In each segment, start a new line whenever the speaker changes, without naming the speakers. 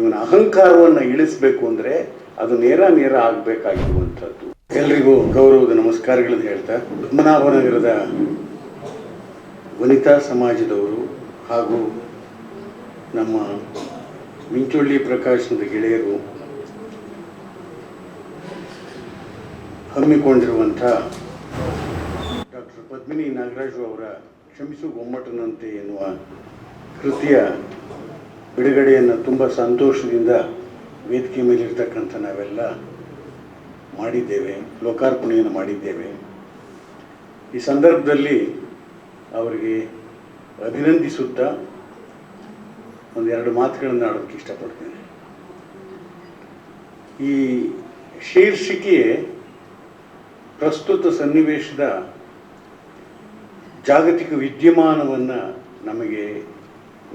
ಇವನ ಅಹಂಕಾರವನ್ನು ಇಳಿಸಬೇಕು ಅಂದರೆ ಅದು ನೇರ ಆಗಬೇಕಾಗಿರುವಂಥದ್ದು. ಎಲ್ರಿಗೂ ಗೌರವದ ನಮಸ್ಕಾರಗಳನ್ನು ಹೇಳ್ತಾ, ಪದ್ಮನಾಭನಗರದ ವನಿತಾ ಸಮಾಜದವರು ಹಾಗೂ ನಮ್ಮ ಮಿಂಚೊಳ್ಳಿ ಪ್ರಕಾಶನದ ಗೆಳೆಯರು ಹಮ್ಮಿಕೊಂಡಿರುವಂಥ ಡಾಕ್ಟರ್ ಪದ್ಮಿನಿ ನಾಗರಾಜು ಅವರ ಕ್ಷಮಿಸು ಗೊಮ್ಮಟನಂತೆ ಎನ್ನುವ ಕೃತಿಯ ಬಿಡುಗಡೆಯನ್ನು ತುಂಬ ಸಂತೋಷದಿಂದ ವೇದಿಕೆ ಮೇಲಿರ್ತಕ್ಕಂಥ ನಾವೆಲ್ಲ ಮಾಡಿದ್ದೇವೆ, ಲೋಕಾರ್ಪಣೆಯನ್ನು ಮಾಡಿದ್ದೇವೆ. ಈ ಸಂದರ್ಭದಲ್ಲಿ ಅವರಿಗೆ ಅಭಿನಂದಿಸುತ್ತಾ ಒಂದೆರಡು ಮಾತುಗಳನ್ನು ಆಡೋಕ್ಕೆ ಇಷ್ಟಪಡ್ತೇನೆ. ಈ ಶೀರ್ಷಿಕೆ ಪ್ರಸ್ತುತ ಸನ್ನಿವೇಶದ ಜಾಗತಿಕ ವಿದ್ಯಮಾನವನ್ನು ನಮಗೆ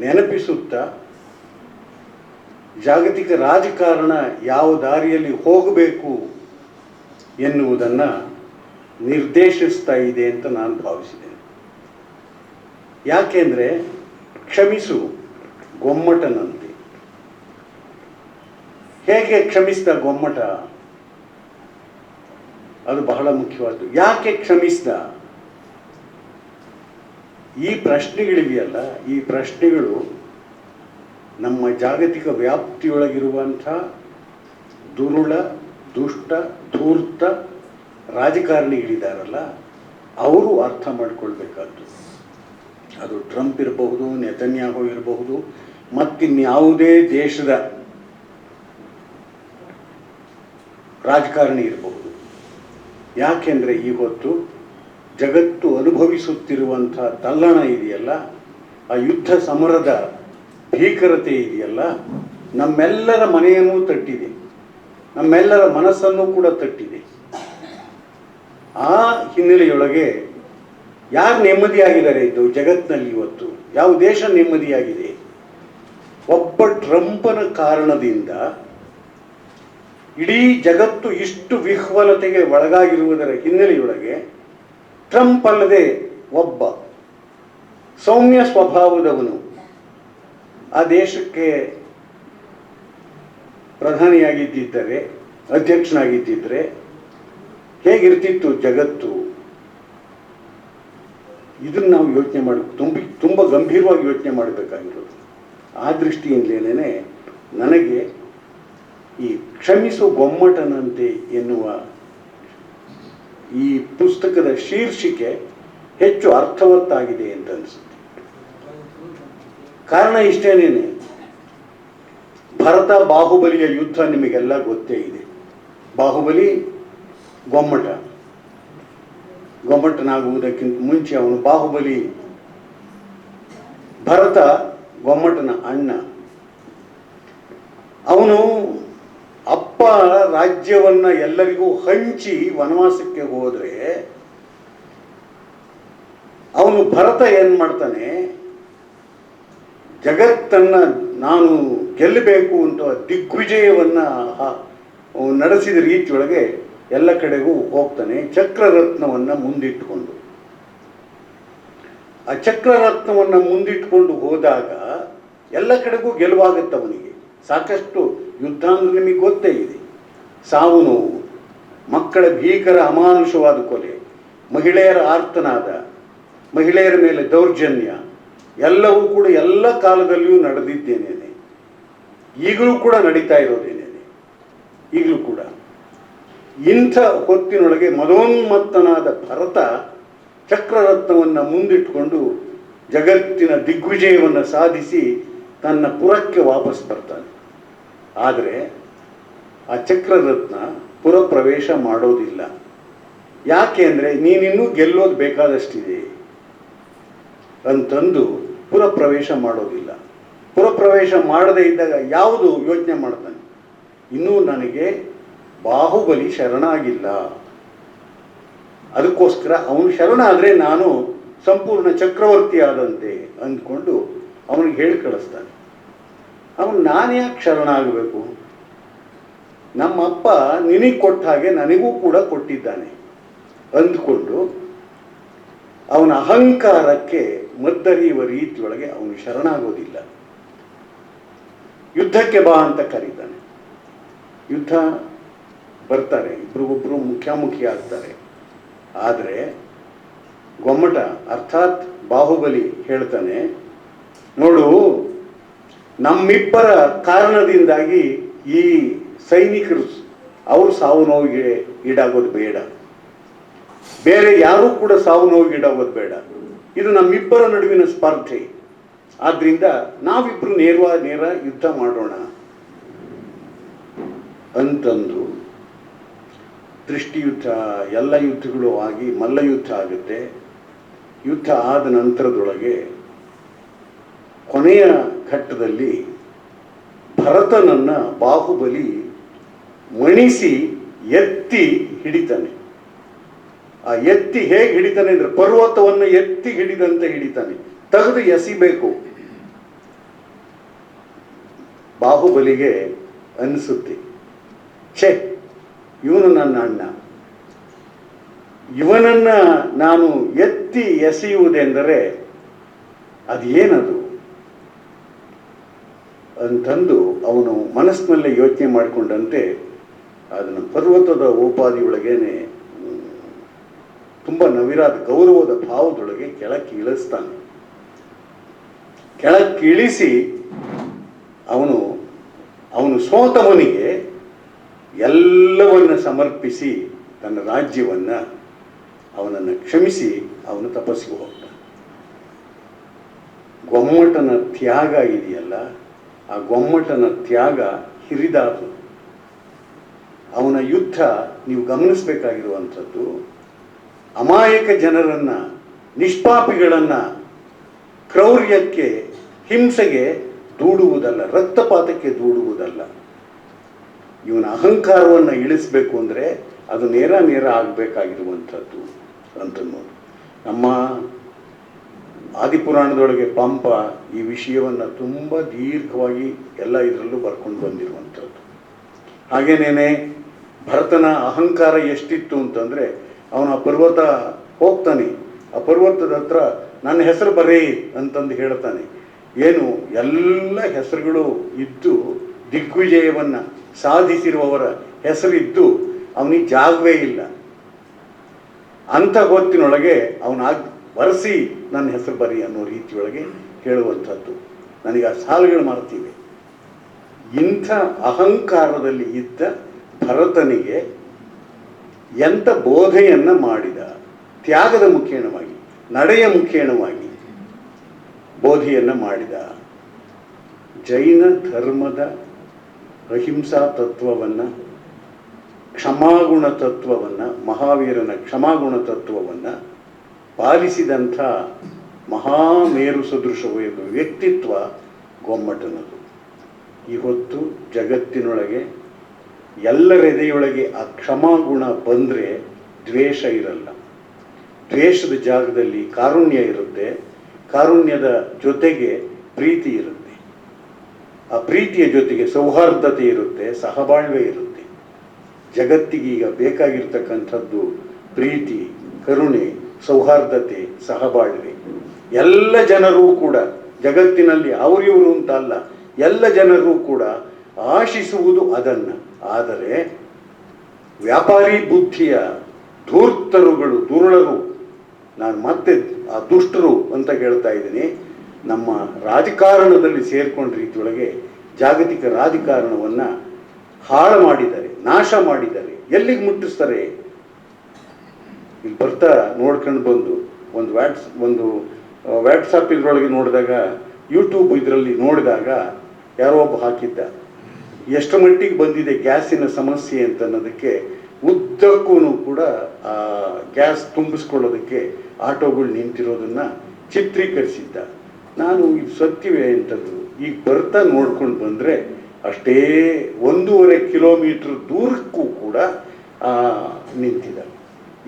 ನೆನಪಿಸುತ್ತಾ ಜಾಗತಿಕ ರಾಜಕಾರಣ ಯಾವ ದಾರಿಯಲ್ಲಿ ಹೋಗಬೇಕು ಎನ್ನುವುದನ್ನು ನಿರ್ದೇಶಿಸ್ತಾ ಇದೆ ಅಂತ ನಾನು ಭಾವಿಸಿದ್ದೇನೆ. ಯಾಕೆಂದರೆ ಕ್ಷಮಿಸು ಗೊಮ್ಮಟನಂತೆ. ಹೇಗೆ ಕ್ಷಮಿಸಿದ ಗೊಮ್ಮಟ, ಅದು ಬಹಳ ಮುಖ್ಯವಾದ್ದು. ಯಾಕೆ ಕ್ಷಮಿಸಿದ? ಈ ಪ್ರಶ್ನೆಗಳಿವೆಯಲ್ಲ, ಈ ಪ್ರಶ್ನೆಗಳು ನಮ್ಮ ಜಾಗತಿಕ ವ್ಯಾಪ್ತಿಯೊಳಗಿರುವಂಥ ದುರುಳ, ದುಷ್ಟ, ಧೂರ್ತ ರಾಜಕಾರಣಿಗಳಿದ್ದಾರಲ್ಲ, ಅವರು ಅರ್ಥ ಮಾಡಿಕೊಳ್ಬೇಕಾದ್ದು. ಅದು ಟ್ರಂಪ್ ಇರಬಹುದು, ನೆತನ್ಯಾಹು ಇರಬಹುದು, ಮತ್ತಿನ್ಯಾವುದೇ ದೇಶದ ರಾಜಕಾರಣಿ ಇರಬಹುದು. ಯಾಕೆಂದರೆ ಇವತ್ತು ಜಗತ್ತು ಅನುಭವಿಸುತ್ತಿರುವಂಥ ತಲ್ಲಣ ಇದೆಯಲ್ಲ, ಆ ಯುದ್ಧ ಸಮರದ ಭೀಕರತೆ ಇದೆಯಲ್ಲ, ನಮ್ಮೆಲ್ಲರ ಮನೆಯನ್ನು ತಟ್ಟಿದೆ, ನಮ್ಮೆಲ್ಲರ ಮನಸ್ಸನ್ನು ಕೂಡ ತಟ್ಟಿದೆ. ಆ ಹಿನ್ನೆಲೆಯೊಳಗೆ ಯಾರು ನೆಮ್ಮದಿಯಾಗಿದ್ದಾರೆ ಇದು ಜಗತ್ತಿನಲ್ಲಿ? ಇವತ್ತು ಯಾವ ದೇಶ ನೆಮ್ಮದಿಯಾಗಿದೆ? ಒಬ್ಬ ಟ್ರಂಪನ ಕಾರಣದಿಂದ ಇಡೀ ಜಗತ್ತು ಇಷ್ಟು ವಿಹ್ವಲತೆಗೆ ಒಳಗಾಗಿರುವುದರ ಹಿನ್ನೆಲೆಯೊಳಗೆ ಟ್ರಂಪ್ ಅಲ್ಲದೆ ಒಬ್ಬ ಸೌಮ್ಯ ಸ್ವಭಾವದವನು ಆ ದೇಶಕ್ಕೆ ಪ್ರಧಾನಿಯಾಗಿದ್ದರೆ, ಅಧ್ಯಕ್ಷನಾಗಿದ್ದರೆ ಹೇಗಿರ್ತಿತ್ತು ಜಗತ್ತು? ಇದನ್ನು ನಾವು ಯೋಚನೆ ಮಾಡಿ ತುಂಬ ಗಂಭೀರವಾಗಿ ಯೋಚನೆ ಮಾಡಬೇಕಾಗಿರೋದು. ಆ ದೃಷ್ಟಿಯಿಂದಲೇ ನನಗೆ ಈ ಕ್ಷಮಿಸು ಗೊಮ್ಮಟನಂತೆ ಎನ್ನುವ ಈ ಪುಸ್ತಕದ ಶೀರ್ಷಿಕೆ ಹೆಚ್ಚು ಅರ್ಥವತ್ತಾಗಿದೆ ಅಂತ ಅನಿಸುತ್ತೆ. ಕಾರಣ ಇಷ್ಟೇನೇನೆ, ಭರತ ಬಾಹುಬಲಿಯ ಯುದ್ಧ ನಿಮಗೆಲ್ಲ ಗೊತ್ತೇ ಇದೆ. ಬಾಹುಬಲಿ ಗೊಮ್ಮಟನಾಗುವುದಕ್ಕಿಂತ ಮುಂಚೆ ಅವನು ಬಾಹುಬಲಿ. ಭರತ ಗೊಮ್ಮಟನ ಅಣ್ಣ. ಅವನು ಅಪ್ಪ ರಾಜ್ಯವನ್ನ ಎಲ್ಲರಿಗೂ ಹಂಚಿ ವನವಾಸಕ್ಕೆ ಹೋದರೆ ಅವನು ಭರತ ಏನು ಮಾಡ್ತಾನೆ, ಜಗತ್ತನ್ನ ನಾನು ಗೆಲ್ಲಬೇಕು ಅಂತ ದಿಗ್ವಿಜಯವನ್ನ ನಡೆಸಿದ ರೀತಿಯೊಳಗೆ ಎಲ್ಲ ಕಡೆಗೂ ಹೋಗ್ತಾನೆ, ಚಕ್ರರತ್ನವನ್ನು ಮುಂದಿಟ್ಟುಕೊಂಡು. ಆ ಚಕ್ರರತ್ನವನ್ನು ಮುಂದಿಟ್ಕೊಂಡು ಹೋದಾಗ ಎಲ್ಲ ಕಡೆಗೂ ಗೆಲುವಾಗುತ್ತೆ ಅವನಿಗೆ. ಸಾಕಷ್ಟು ಯುದ್ಧ ಅಂದ್ರೆ ನಿಮಗೆ ಗೊತ್ತೇ ಇದೆ. ಸಾವು ನೋವು, ಮಕ್ಕಳ ಭೀಕರ ಅಮಾನುಷವಾದ ಕೊಲೆ, ಮಹಿಳೆಯರ ಆರ್ತನಾದ, ಮಹಿಳೆಯರ ಮೇಲೆ ದೌರ್ಜನ್ಯ ಎಲ್ಲವೂ ಕೂಡ ಎಲ್ಲ ಕಾಲದಲ್ಲಿಯೂ ನಡೆದಿದ್ದೇನೇನೆ, ಈಗಲೂ ಕೂಡ ನಡೀತಾ ಇರೋದೇನೇನೆ. ಈಗಲೂ ಕೂಡ ಇಂಥ ಹೊತ್ತಿನೊಳಗೆ ಮದೋನ್ಮತ್ತನಾದ ಭರತ ಚಕ್ರರತ್ನವನ್ನು ಮುಂದಿಟ್ಟುಕೊಂಡು ಜಗತ್ತಿನ ದಿಗ್ವಿಜಯವನ್ನು ಸಾಧಿಸಿ ತನ್ನ ಪುರಕ್ಕೆ ವಾಪಸ್ ಬರ್ತಾನೆ. ಆದರೆ ಆ ಚಕ್ರರತ್ನ ಪುರ ಪ್ರವೇಶ ಮಾಡೋದಿಲ್ಲ. ಯಾಕೆ ಅಂದರೆ ನೀನಿನ್ನೂ ಗೆಲ್ಲೋದು ಬೇಕಾದಷ್ಟಿದೆ ಅಂತಂದು ಪುರ ಪ್ರವೇಶ ಮಾಡೋದಿಲ್ಲ. ಪುರ ಪ್ರವೇಶ ಮಾಡದೇ ಇದ್ದಾಗ ಯಾವುದು ಯೋಚನೆ ಮಾಡ್ತಾನೆ, ಇನ್ನೂ ನನಗೆ ಬಾಹುಬಲಿ ಶರಣಾಗಿಲ್ಲ, ಅದಕ್ಕೋಸ್ಕರ ಅವನು ಶರಣಾದರೆ ನಾನು ಸಂಪೂರ್ಣ ಚಕ್ರವರ್ತಿ ಆದಂತೆ ಅಂದ್ಕೊಂಡು ಅವನಿಗೆ ಹೇಳಿ ಕಳಿಸ್ತಾನೆ. ಅವನು ನಾನು ಯಾಕೆ ಶರಣಾಗಬೇಕು? ನಮ್ಮಪ್ಪ ನಿನಗೆ ಕೊಟ್ಟ ಹಾಗೆ ನನಗೂ ಕೂಡ ಕೊಟ್ಟಿದ್ದಾನೆ ಅಂದ್ಕೊಂಡು ಅವನ ಅಹಂಕಾರಕ್ಕೆ ಮದ್ದರಿಯುವ ರೀತಿಯೊಳಗೆ ಅವನು ಶರಣಾಗೋದಿಲ್ಲ. ಯುದ್ಧಕ್ಕೆ ಬಾ ಅಂತ ಕರೀತಾನೆ. ಯುದ್ಧ ಬರ್ತಾರೆ, ಇಬ್ಬರಿಗೊಬ್ಬರು ಮುಖಾಮುಖಿ ಆಗ್ತಾರೆ. ಆದರೆ ಗೊಮ್ಮಟ ಅರ್ಥಾತ್ ಬಾಹುಬಲಿ ಹೇಳ್ತಾನೆ, ನೋಡು, ನಮ್ಮಿಬ್ಬರ ಕಾರಣದಿಂದಾಗಿ ಈ ಸೈನಿಕರು ಅವರು ಸಾವು ನೋವಿಗೆ ಈಡಾಗೋದು ಬೇಡ, ಬೇರೆ ಯಾರೂ ಕೂಡ ಸಾವು ನೋವಿಗೆ ಈಡಾಗೋದು ಬೇಡ. ಇದು ನಮ್ಮಿಬ್ಬರ ನಡುವಿನ ಸ್ಪರ್ಧೆ. ಆದ್ರಿಂದ ನಾವಿಬ್ರು ನೇರ ಯುದ್ಧ ಮಾಡೋಣ ಅಂತಂದು ದೃಷ್ಟಿಯುದ್ಧ, ಎಲ್ಲ ಯುದ್ಧಗಳು ಆಗಿ ಮಲ್ಲ ಯುದ್ಧ ಆಗುತ್ತೆ. ಯುದ್ಧ ಆದ ನಂತರದೊಳಗೆ ಕೊನೆಯ ಘಟ್ಟದಲ್ಲಿ ಭರತನನ್ನ ಬಾಹುಬಲಿ ಮಣಿಸಿ ಎತ್ತಿ ಹಿಡಿತಾನೆ. ಆ ಎತ್ತಿ ಹೇಗೆ ಹಿಡಿತಾನೆ ಅಂದ್ರೆ ಪರ್ವತವನ್ನು ಎತ್ತಿ ಹಿಡಿದಂತೆ ಹಿಡಿತಾನೆ, ತೆಗೆದು ಎಸಿಬೇಕು. ಬಾಹುಬಲಿಗೆ ಅನಿಸುತ್ತೆ, ಛೇ, ಇವನು ನನ್ನ ಅಣ್ಣ, ಇವನನ್ನ ನಾನು ಎತ್ತಿ ಎಸೆಯುವುದೆಂದರೆ ಅದೇನದು ಅಂತಂದು ಅವನು ಮನಸ್ಸಿನಲ್ಲೇ ಯೋಚನೆ ಮಾಡಿಕೊಂಡಂತೆ ಅದನ್ನು ಪರ್ವತದ ಉಪಾದಿಯೊಳಗೇನೆ ತುಂಬ ನವಿರಾದ ಗೌರವದ ಭಾವದೊಳಗೆ ಕೆಳಕ್ಕೆ ಇಳಿಸ್ತಾನೆ. ಕೆಳಕ್ಕೆ ಇಳಿಸಿ ಅವನು ಸೋತವನಿಗೆ ಎಲ್ಲವನ್ನ ಸಮರ್ಪಿಸಿ ತನ್ನ ರಾಜ್ಯವನ್ನ ಅವನನ್ನು ಕ್ಷಮಿಸಿ ಅವನು ತಪಸ್ಸಿಗೆ ಹೋಗ್ತಾನೆ. ಗೊಮ್ಮಟನ ತ್ಯಾಗ ಇದೆಯಲ್ಲ, ಆ ಗೊಮ್ಮಟನ ತ್ಯಾಗ ಹಿರಿದಾತು. ಅವನ ಯುದ್ಧ ನೀವು ಗಮನಿಸಬೇಕಾಗಿರುವಂಥದ್ದು, ಅಮಾಯಕ ಜನರನ್ನ, ನಿಷ್ಪಾಪಿಗಳನ್ನ ಕ್ರೌರ್ಯಕ್ಕೆ, ಹಿಂಸೆಗೆ ದೂಡುವುದಲ್ಲ, ರಕ್ತಪಾತಕ್ಕೆ ದೂಡುವುದಲ್ಲ. ಇವನ ಅಹಂಕಾರವನ್ನು ಇಳಿಸಬೇಕು ಅಂದರೆ ಅದು ನೇರ ಆಗಬೇಕಾಗಿರುವಂಥದ್ದು ಅಂತ ನೋಡಿ. ನಮ್ಮ ಆದಿಪುರಾಣದೊಳಗೆ ಪಂಪ ಈ ವಿಷಯವನ್ನು ತುಂಬ ದೀರ್ಘವಾಗಿ ಎಲ್ಲ ಇದರಲ್ಲೂ ಬರ್ಕೊಂಡು ಬಂದಿರುವಂಥದ್ದು. ಹಾಗೇನೇನೆ ಭರತನ ಅಹಂಕಾರ ಎಷ್ಟಿತ್ತು ಅಂತಂದರೆ, ಅವನ ಪರ್ವತ ಹೋಗ್ತಾನೆ, ಆ ಪರ್ವತದ ಹತ್ರ ನನ್ನ ಹೆಸರು ಬರೀ ಅಂತಂದು ಹೇಳ್ತಾನೆ. ಏನು ಎಲ್ಲ ಹೆಸರುಗಳು ಇದ್ದು ದಿಗ್ವಿಜಯವನ್ನು ಸಾಧಿಸಿರುವವರ ಹೆಸರಿದ್ದು ಅವನಿಗೆ ಜಾಗವೇ ಇಲ್ಲ. ಅಂಥ ಹೊತ್ತಿನೊಳಗೆ ಬರೆಸಿ ನನ್ನ ಹೆಸರು ಬರಿ ಅನ್ನೋ ರೀತಿಯೊಳಗೆ ಹೇಳುವಂಥದ್ದು. ನನಗೆ ಆ ಸಾಲುಗಳು ಮಾಡ್ತೀವಿ. ಇಂಥ ಅಹಂಕಾರದಲ್ಲಿ ಇದ್ದ ಭರತನಿಗೆ ಎಂಥ ಬೋಧೆಯನ್ನು ಮಾಡಿದ, ತ್ಯಾಗದ ಮುಖೇಣವಾಗಿ, ನಡೆಯ ಮುಖೇಣವಾಗಿ ಬೋಧೆಯನ್ನು ಮಾಡಿದ. ಜೈನ ಧರ್ಮದ ಅಹಿಂಸಾ ತತ್ವವನ್ನು, ಕ್ಷಮಾಗುಣ ತತ್ವವನ್ನು, ಮಹಾವೀರನ ಕ್ಷಮಾಗುಣ ತತ್ವವನ್ನು ಪಾಲಿಸಿದಂಥ ಮಹಾಮೇರು ಸದೃಶವಾದ ವ್ಯಕ್ತಿತ್ವ ಗೊಮ್ಮಟನದು. ಇವತ್ತು ಜಗತ್ತಿನೊಳಗೆ ಎಲ್ಲರ ಎದೆಯೊಳಗೆ ಆ ಕ್ಷಮಾಗುಣ ಬಂದರೆ ದ್ವೇಷ ಇರಲ್ಲ. ದ್ವೇಷದ ಜಾಗದಲ್ಲಿ ಕಾರುಣ್ಯ ಇರುತ್ತೆ, ಕಾರುಣ್ಯದ ಜೊತೆಗೆ ಪ್ರೀತಿ ಇರುತ್ತೆ, ಆ ಪ್ರೀತಿಯ ಜೊತೆಗೆ ಸೌಹಾರ್ದತೆ ಇರುತ್ತೆ, ಸಹಬಾಳ್ವೆ ಇರುತ್ತೆ. ಜಗತ್ತಿಗೀಗ ಬೇಕಾಗಿರ್ತಕ್ಕಂಥದ್ದು ಪ್ರೀತಿ, ಕರುಣೆ, ಸೌಹಾರ್ದತೆ, ಸಹಬಾಳ್ವೆ. ಎಲ್ಲ ಜನರೂ ಕೂಡ ಜಗತ್ತಿನಲ್ಲಿ ಅವರಿವರು ಅಂತ ಅಲ್ಲ, ಎಲ್ಲ ಜನರೂ ಕೂಡ ಆಶಿಸುವುದು ಅದನ್ನು. ಆದರೆ ವ್ಯಾಪಾರಿ ಬುದ್ಧಿಯ ಧೂರ್ತರುಗಳು, ದುರುಳರು, ನಾನು ಮತ್ತೆ ಆ ದುಷ್ಟರು ಅಂತ ಹೇಳ್ತಾ ಇದ್ದೀನಿ, ನಮ್ಮ ರಾಜಕಾರಣದಲ್ಲಿ ಸೇರ್ಕೊಂಡ ರೀತಿಯೊಳಗೆ ಜಾಗತಿಕ ರಾಜಕಾರಣವನ್ನು ಹಾಳು ಮಾಡಿದ್ದಾರೆ, ನಾಶ ಮಾಡಿದ್ದಾರೆ. ಎಲ್ಲಿಗೆ ಮುಟ್ಟಿಸ್ತಾರೆ? ಇಲ್ಲಿ ಬರ್ತಾ ನೋಡ್ಕೊಂಡು ಬಂದು ಒಂದು ವಾಟ್ಸಪ್ ಇದ್ರೊಳಗೆ ನೋಡಿದಾಗ, ಯೂಟ್ಯೂಬ್ ಇದರಲ್ಲಿ ನೋಡಿದಾಗ ಯಾರೋ ಒಬ್ಬ ಹಾಕಿದ್ದ, ಎಷ್ಟು ಮಟ್ಟಿಗೆ ಬಂದಿದೆ ಗ್ಯಾಸಿನ ಸಮಸ್ಯೆ ಅಂತ ಅನ್ನೋದಕ್ಕೆ ಉದ್ದಕ್ಕೂ ಕೂಡ ಆ ಗ್ಯಾಸ್ ತುಂಬಿಸ್ಕೊಳ್ಳೋದಕ್ಕೆ ಆಟೋಗಳು ನಿಂತಿರೋದನ್ನು ಚಿತ್ರೀಕರಿಸಿದ್ದ. ನಾನು ಇದು ಸತ್ಯವೇ ಅಂತದ್ದು ಈಗ ಬರ್ತಾ ನೋಡ್ಕೊಂಡು ಬಂದರೆ ಅಷ್ಟೇ 1.5 ಕಿಲೋಮೀಟರ್ ದೂರಕ್ಕೂ ಕೂಡ ನಿಂತಿದ್ದ.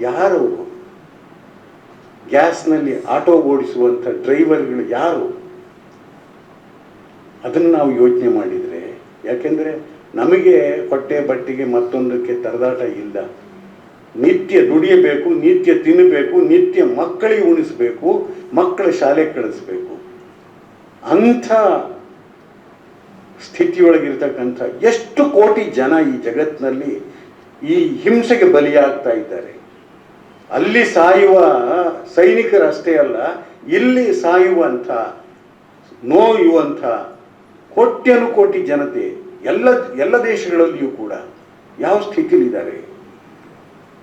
ಯಾರು ಗ್ಯಾಸ್ನಲ್ಲಿ ಆಟೋ ಓಡಿಸುವಂಥ ಡ್ರೈವರ್ಗಳು ಯಾರು? ಅದನ್ನು ನಾವು ಯೋಚನೆ ಮಾಡಿದರೆ, ಯಾಕೆಂದರೆ ನಮಗೆ ಹೊಟ್ಟೆ ಬಟ್ಟೆಗೆ ಮತ್ತೊಂದಕ್ಕೆ ತರದಾಟ ಇಲ್ಲ. ನಿತ್ಯ ದುಡಿಯಬೇಕು, ನಿತ್ಯ ತಿನ್ನಬೇಕು, ನಿತ್ಯ ಮಕ್ಕಳಿಗೆ ಉಣಿಸಬೇಕು, ಮಕ್ಕಳ ಶಾಲೆ ಕಳಿಸ್ಬೇಕು. ಅಂಥ ಸ್ಥಿತಿಯೊಳಗಿರ್ತಕ್ಕಂಥ ಎಷ್ಟು ಕೋಟಿ ಜನ ಈ ಜಗತ್ತಿನಲ್ಲಿ ಈ ಹಿಂಸೆಗೆ ಬಲಿಯಾಗ್ತಾ ಇದ್ದಾರೆ. ಅಲ್ಲಿ ಸಾಯುವ ಸೈನಿಕರಷ್ಟೇ ಅಲ್ಲ, ಇಲ್ಲಿ ಸಾಯುವಂಥ ನೋಯುವಂಥ ಕೋಟ್ಯಾನುಕೋಟಿ ಜನತೆ ಎಲ್ಲ ದೇಶಗಳಲ್ಲಿಯೂ ಕೂಡ ಯಾವ ಸ್ಥಿತಿಲಿದ್ದಾರೆ.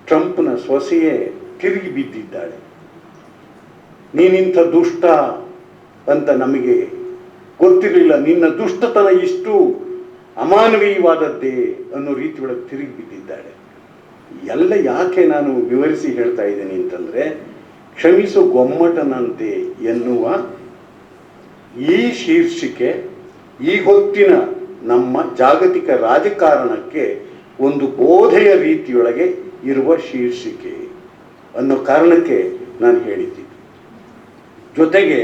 ಟ್ರಂಪ್ನ ಸೊಸೆಯೇ ತಿರುಗಿ ಬಿದ್ದಿದ್ದಾಳೆ. ನೀನಿಂಥ ದುಷ್ಟ ಅಂತ ನಮಗೆ ಗೊತ್ತಿರಲಿಲ್ಲ, ನಿನ್ನ ದುಷ್ಟತನ ಇಷ್ಟು ಅಮಾನವೀಯವಾದದ್ದೇ ಅನ್ನೋ ರೀತಿಯೊಳಗೆ ತಿರುಗಿ ಬಿದ್ದಿದ್ದಾಳೆ. ಎಲ್ಲ ಯಾಕೆ ನಾನು ವಿವರಿಸಿ ಹೇಳ್ತಾ ಇದ್ದೇನೆ ಅಂತಂದರೆ, ಕ್ಷಮಿಸು ಗೊಮ್ಮಟನಂತೆ ಎನ್ನುವ ಈ ಶೀರ್ಷಿಕೆ ಈ ಹೊತ್ತಿನ ನಮ್ಮ ಜಾಗತಿಕ ರಾಜಕಾರಣಕ್ಕೆ ಒಂದು ಬೋಧೆಯ ರೀತಿಯೊಳಗೆ ಇರುವ ಶೀರ್ಷಿಕೆ ಅನ್ನೋ ಕಾರಣಕ್ಕೆ ನಾನು ಹೇಳಿದ್ದೀನಿ. ಜೊತೆಗೆ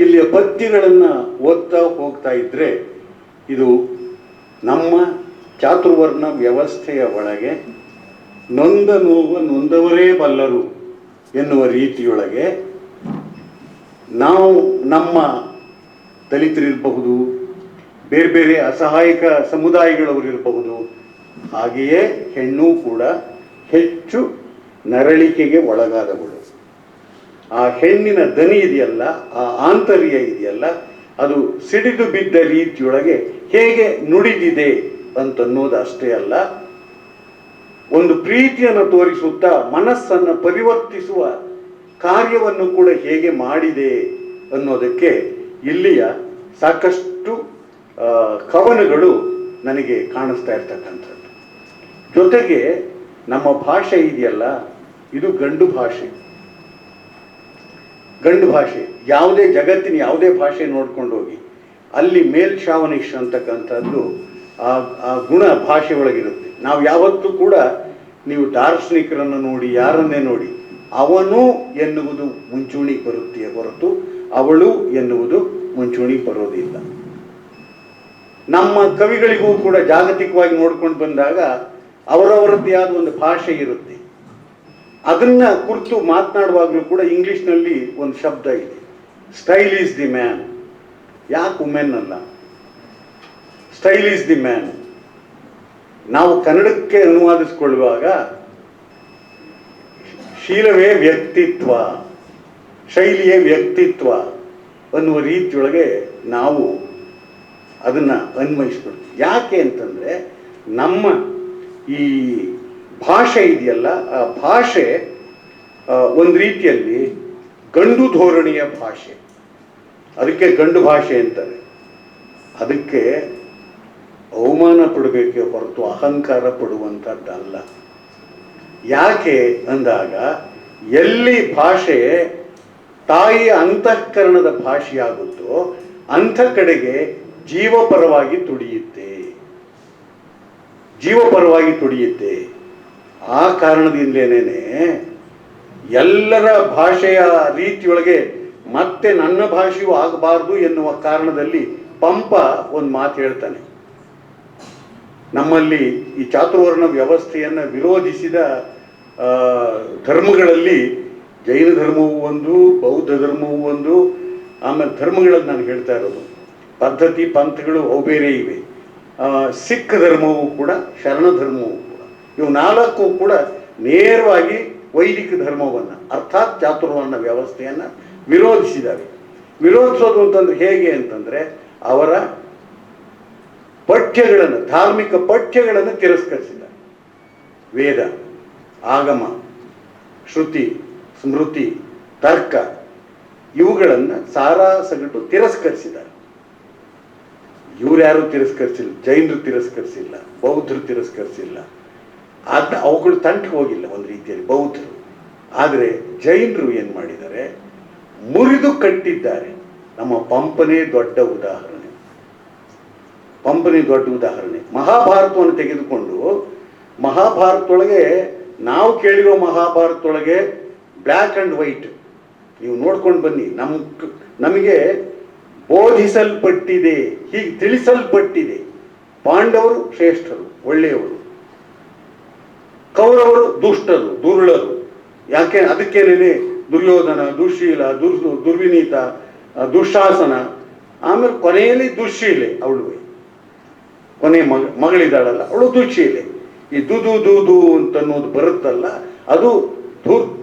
ಇಲ್ಲಿಯ ಪದ್ಯಗಳನ್ನು ಓದ್ತಾ ಹೋಗ್ತಾ ಇದ್ದರೆ ಇದು ನಮ್ಮ ಚಾತುರ್ವರ್ಣ ವ್ಯವಸ್ಥೆಯ ಒಳಗೆ ನೊಂದ ನೋವು ನೊಂದವರೇ ಬಲ್ಲರು ಎನ್ನುವ ರೀತಿಯೊಳಗೆ ನಾವು ನಮ್ಮ ದಲಿತರಿರಬಹುದು, ಬೇರೆ ಬೇರೆ ಅಸಹಾಯಕ ಸಮುದಾಯಗಳವರಿರಬಹುದು, ಹಾಗೆಯೇ ಹೆಣ್ಣು ಕೂಡ ಹೆಚ್ಚು ನರಳಿಕೆಗೆ ಒಳಗಾದವಳು. ಆ ಹೆಣ್ಣಿನ ದನಿ ಇದೆಯಲ್ಲ, ಆ ಆಂತರ್ಯ ಇದೆಯಲ್ಲ, ಅದು ಸಿಡಿದು ಬಿದ್ದ ರೀತಿಯೊಳಗೆ ಹೇಗೆ ನುಡಿದಿದೆ ಅಂತನ್ನೋದು ಅಷ್ಟೇ ಅಲ್ಲ, ಒಂದು ಪ್ರೀತಿಯನ್ನು ತೋರಿಸುತ್ತಾ ಮನಸ್ಸನ್ನು ಪರಿವರ್ತಿಸುವ ಕಾರ್ಯವನ್ನು ಕೂಡ ಹೇಗೆ ಮಾಡಿದೆ ಅನ್ನೋದಕ್ಕೆ ಇಲ್ಲಿಯ ಸಾಕಷ್ಟು ಕವನಗಳು ನನಗೆ ಕಾಣಿಸ್ತಾ ಇರ್ತಕ್ಕಂಥದ್ದು. ಜೊತೆಗೆ ನಮ್ಮ ಭಾಷೆ ಇದೆಯಲ್ಲ, ಇದು ಗಂಡು ಭಾಷೆ. ಯಾವುದೇ ಜಗತ್ತಿನ ಯಾವುದೇ ಭಾಷೆ ನೋಡ್ಕೊಂಡು ಹೋಗಿ ಅಲ್ಲಿ ಮೇಲ್ಶಾವನಿಷ್ ಅಂತಕ್ಕಂಥದ್ದು ಆ ಗುಣ ಭಾಷೆ ಒಳಗಿರುತ್ತೆ. ನಾವು ಯಾವತ್ತೂ ಕೂಡ ನೀವು ದಾರ್ಶನಿಕರನ್ನು ನೋಡಿ, ಯಾರನ್ನೇ ನೋಡಿ, ಅವನು ಎನ್ನುವುದು ಮುಂಚೂಣಿಗೆ ಬರುತ್ತೆಯೇ ಹೊರತು ಅವಳು ಎನ್ನುವುದು ಮುಂಚೂಣಿಗೆ ಬರೋದಿಲ್ಲ. ನಮ್ಮ ಕವಿಗಳಿಗೂ ಕೂಡ ಜಾಗತಿಕವಾಗಿ ನೋಡ್ಕೊಂಡು ಬಂದಾಗ ಅವರವರದ್ದೇ ಆದ ಒಂದು ಭಾಷೆ ಇರುತ್ತೆ. ಅದನ್ನ ಕುರಿತು ಮಾತನಾಡುವಾಗಲೂ ಕೂಡ ಇಂಗ್ಲಿಷ್ನಲ್ಲಿ ಒಂದು ಶಬ್ದ ಇದೆ, ಸ್ಟೈಲ್ ಈಸ್ ದಿ ಮ್ಯಾನ್. ಯಾಕೆ ವುಮೆನ್ ಅಲ್ಲ? Style is the man. ನಾವು ಕನ್ನಡಕ್ಕೆ ಅನುವಾದಿಸಿಕೊಳ್ಳುವಾಗ ಶೀಲವೇ ವ್ಯಕ್ತಿತ್ವ, ಶೈಲಿಯೇ ವ್ಯಕ್ತಿತ್ವ ಅನ್ನುವ ರೀತಿಯೊಳಗೆ ನಾವು ಅದನ್ನು ಅನ್ವಯಿಸ್ಬಿಡ್ತೀವಿ. ಯಾಕೆ ಅಂತಂದರೆ ನಮ್ಮ ಈ ಭಾಷೆ ಇದೆಯಲ್ಲ, ಆ ಭಾಷೆ ಒಂದು ರೀತಿಯಲ್ಲಿ ಗಂಡು ಧೋರಣೆಯ ಭಾಷೆ. ಅದಕ್ಕೆ ಗಂಡು ಭಾಷೆ ಅಂತಾರೆ. ಅದಕ್ಕೆ ಅವಮಾನ ಪಡಬೇಕೆ ಹೊರತು ಅಹಂಕಾರ ಪಡುವಂಥದ್ದಲ್ಲ. ಯಾಕೆ ಅಂದಾಗ ಎಲ್ಲಿ ಭಾಷೆ ತಾಯಿಯ ಅಂತಃಕರಣದ ಭಾಷೆಯಾಗುತ್ತೋ ಅಂಥ ಕಡೆಗೆ ಜೀವಪರವಾಗಿ ತುಡಿಯುತ್ತೆ. ಆ ಕಾರಣದಿಂದಲೇನೆ ಎಲ್ಲರ ಭಾಷೆಯ ರೀತಿಯೊಳಗೆ ಮತ್ತೆ ನನ್ನ ಭಾಷೆಯೂ ಆಗಬಾರ್ದು ಎನ್ನುವ ಕಾರಣದಲ್ಲಿ ಪಂಪ ಒಂದು ಮಾತು ಹೇಳ್ತಾನೆ. ನಮ್ಮಲ್ಲಿ ಈ ಚಾತುರ್ವರ್ಣ ವ್ಯವಸ್ಥೆಯನ್ನು ವಿರೋಧಿಸಿದ ಧರ್ಮಗಳಲ್ಲಿ ಜೈನ ಧರ್ಮವೂ ಒಂದು, ಬೌದ್ಧ ಧರ್ಮವೂ ಒಂದು, ಆಮೇಲೆ ಧರ್ಮಗಳಲ್ಲಿ ನಾನು ಹೇಳ್ತಾ ಇರೋದು ಪದ್ಧತಿ ಪಂಥಗಳು ಅವು ಬೇರೆ ಇವೆ. ಸಿಖ್ ಧರ್ಮವೂ ಕೂಡ, ಶರಣ ಧರ್ಮವೂ ಕೂಡ, ಇವು ನಾಲ್ಕು ಕೂಡ ನೇರವಾಗಿ ವೈದಿಕ ಧರ್ಮವನ್ನು ಅರ್ಥಾತ್ ಚಾತುರ್ವರ್ಣ ವ್ಯವಸ್ಥೆಯನ್ನು ವಿರೋಧಿಸಿದ್ದಾವೆ. ವಿರೋಧಿಸೋದು ಅಂತಂದ್ರೆ ಹೇಗೆ ಅಂತಂದರೆ ಅವರ ಪಠ್ಯಗಳನ್ನು, ಧಾರ್ಮಿಕ ಪಠ್ಯಗಳನ್ನು ತಿರಸ್ಕರಿಸಿದ್ದಾರೆ. ವೇದ, ಆಗಮ, ಶ್ರುತಿ, ಸ್ಮೃತಿ, ತರ್ಕ ಇವುಗಳನ್ನು ಸಾರಾಸಗಟು ತಿರಸ್ಕರಿಸಿದ್ದಾರೆ. ಇವ್ರು ಯಾರು ತಿರಸ್ಕರಿಸಿಲ್ಲ, ಜೈನರು ತಿರಸ್ಕರಿಸಿಲ್ಲ, ಬೌದ್ಧರು ತಿರಸ್ಕರಿಸಿಲ್ಲ. ಅವುಗಳು ತಂಟು ಹೋಗಿಲ್ಲ ಒಂದು ರೀತಿಯಲ್ಲಿ ಬೌದ್ಧರು. ಆದರೆ ಜೈನರು ಏನು ಮಾಡಿದ್ದಾರೆ, ಮುರಿದು ಕಟ್ಟಿದ್ದಾರೆ. ನಮ್ಮ ಪಂಪನೇ ದೊಡ್ಡ ಉದಾಹರಣೆ. ಮಹಾಭಾರತವನ್ನು ತೆಗೆದುಕೊಂಡು, ಮಹಾಭಾರತದೊಳಗೆ ನಾವು ಕೇಳಿರೋ ಮಹಾಭಾರತದೊಳಗೆ ಬ್ಲ್ಯಾಕ್ ಆ್ಯಂಡ್ ವೈಟ್ ನೀವು ನೋಡ್ಕೊಂಡು ಬನ್ನಿ. ನಮಗೆ ಬೋಧಿಸಲ್ಪಟ್ಟಿದೆ, ಹೀಗೆ ತಿಳಿಸಲ್ಪಟ್ಟಿದೆ. ಪಾಂಡವರು ಶ್ರೇಷ್ಠರು, ಒಳ್ಳೆಯವರು, ಕೌರವರು ದುಷ್ಟರು, ದುರುಳರು. ಯಾಕೆ? ಅದಕ್ಕೇನೆ ದುರ್ಯೋಧನ, ದುಶ್ಶೀಲ, ದುರ್ವಿನೀತ, ದುಶಾಸನ, ಆಮೇಲೆ ಕೊನೆಯಲ್ಲಿ ದುಶ್ಶೀಲೆ ಅವಳು. ಕೊನೆ ಮಗಳಿದ್ದಾಳಲ್ಲ ಅವಳು ದುಶ್ಶೀಲೆ. ಈ ದುದು ದೂದು ಅಂತನ್ನೋದು ಬರುತ್ತಲ್ಲ, ಅದು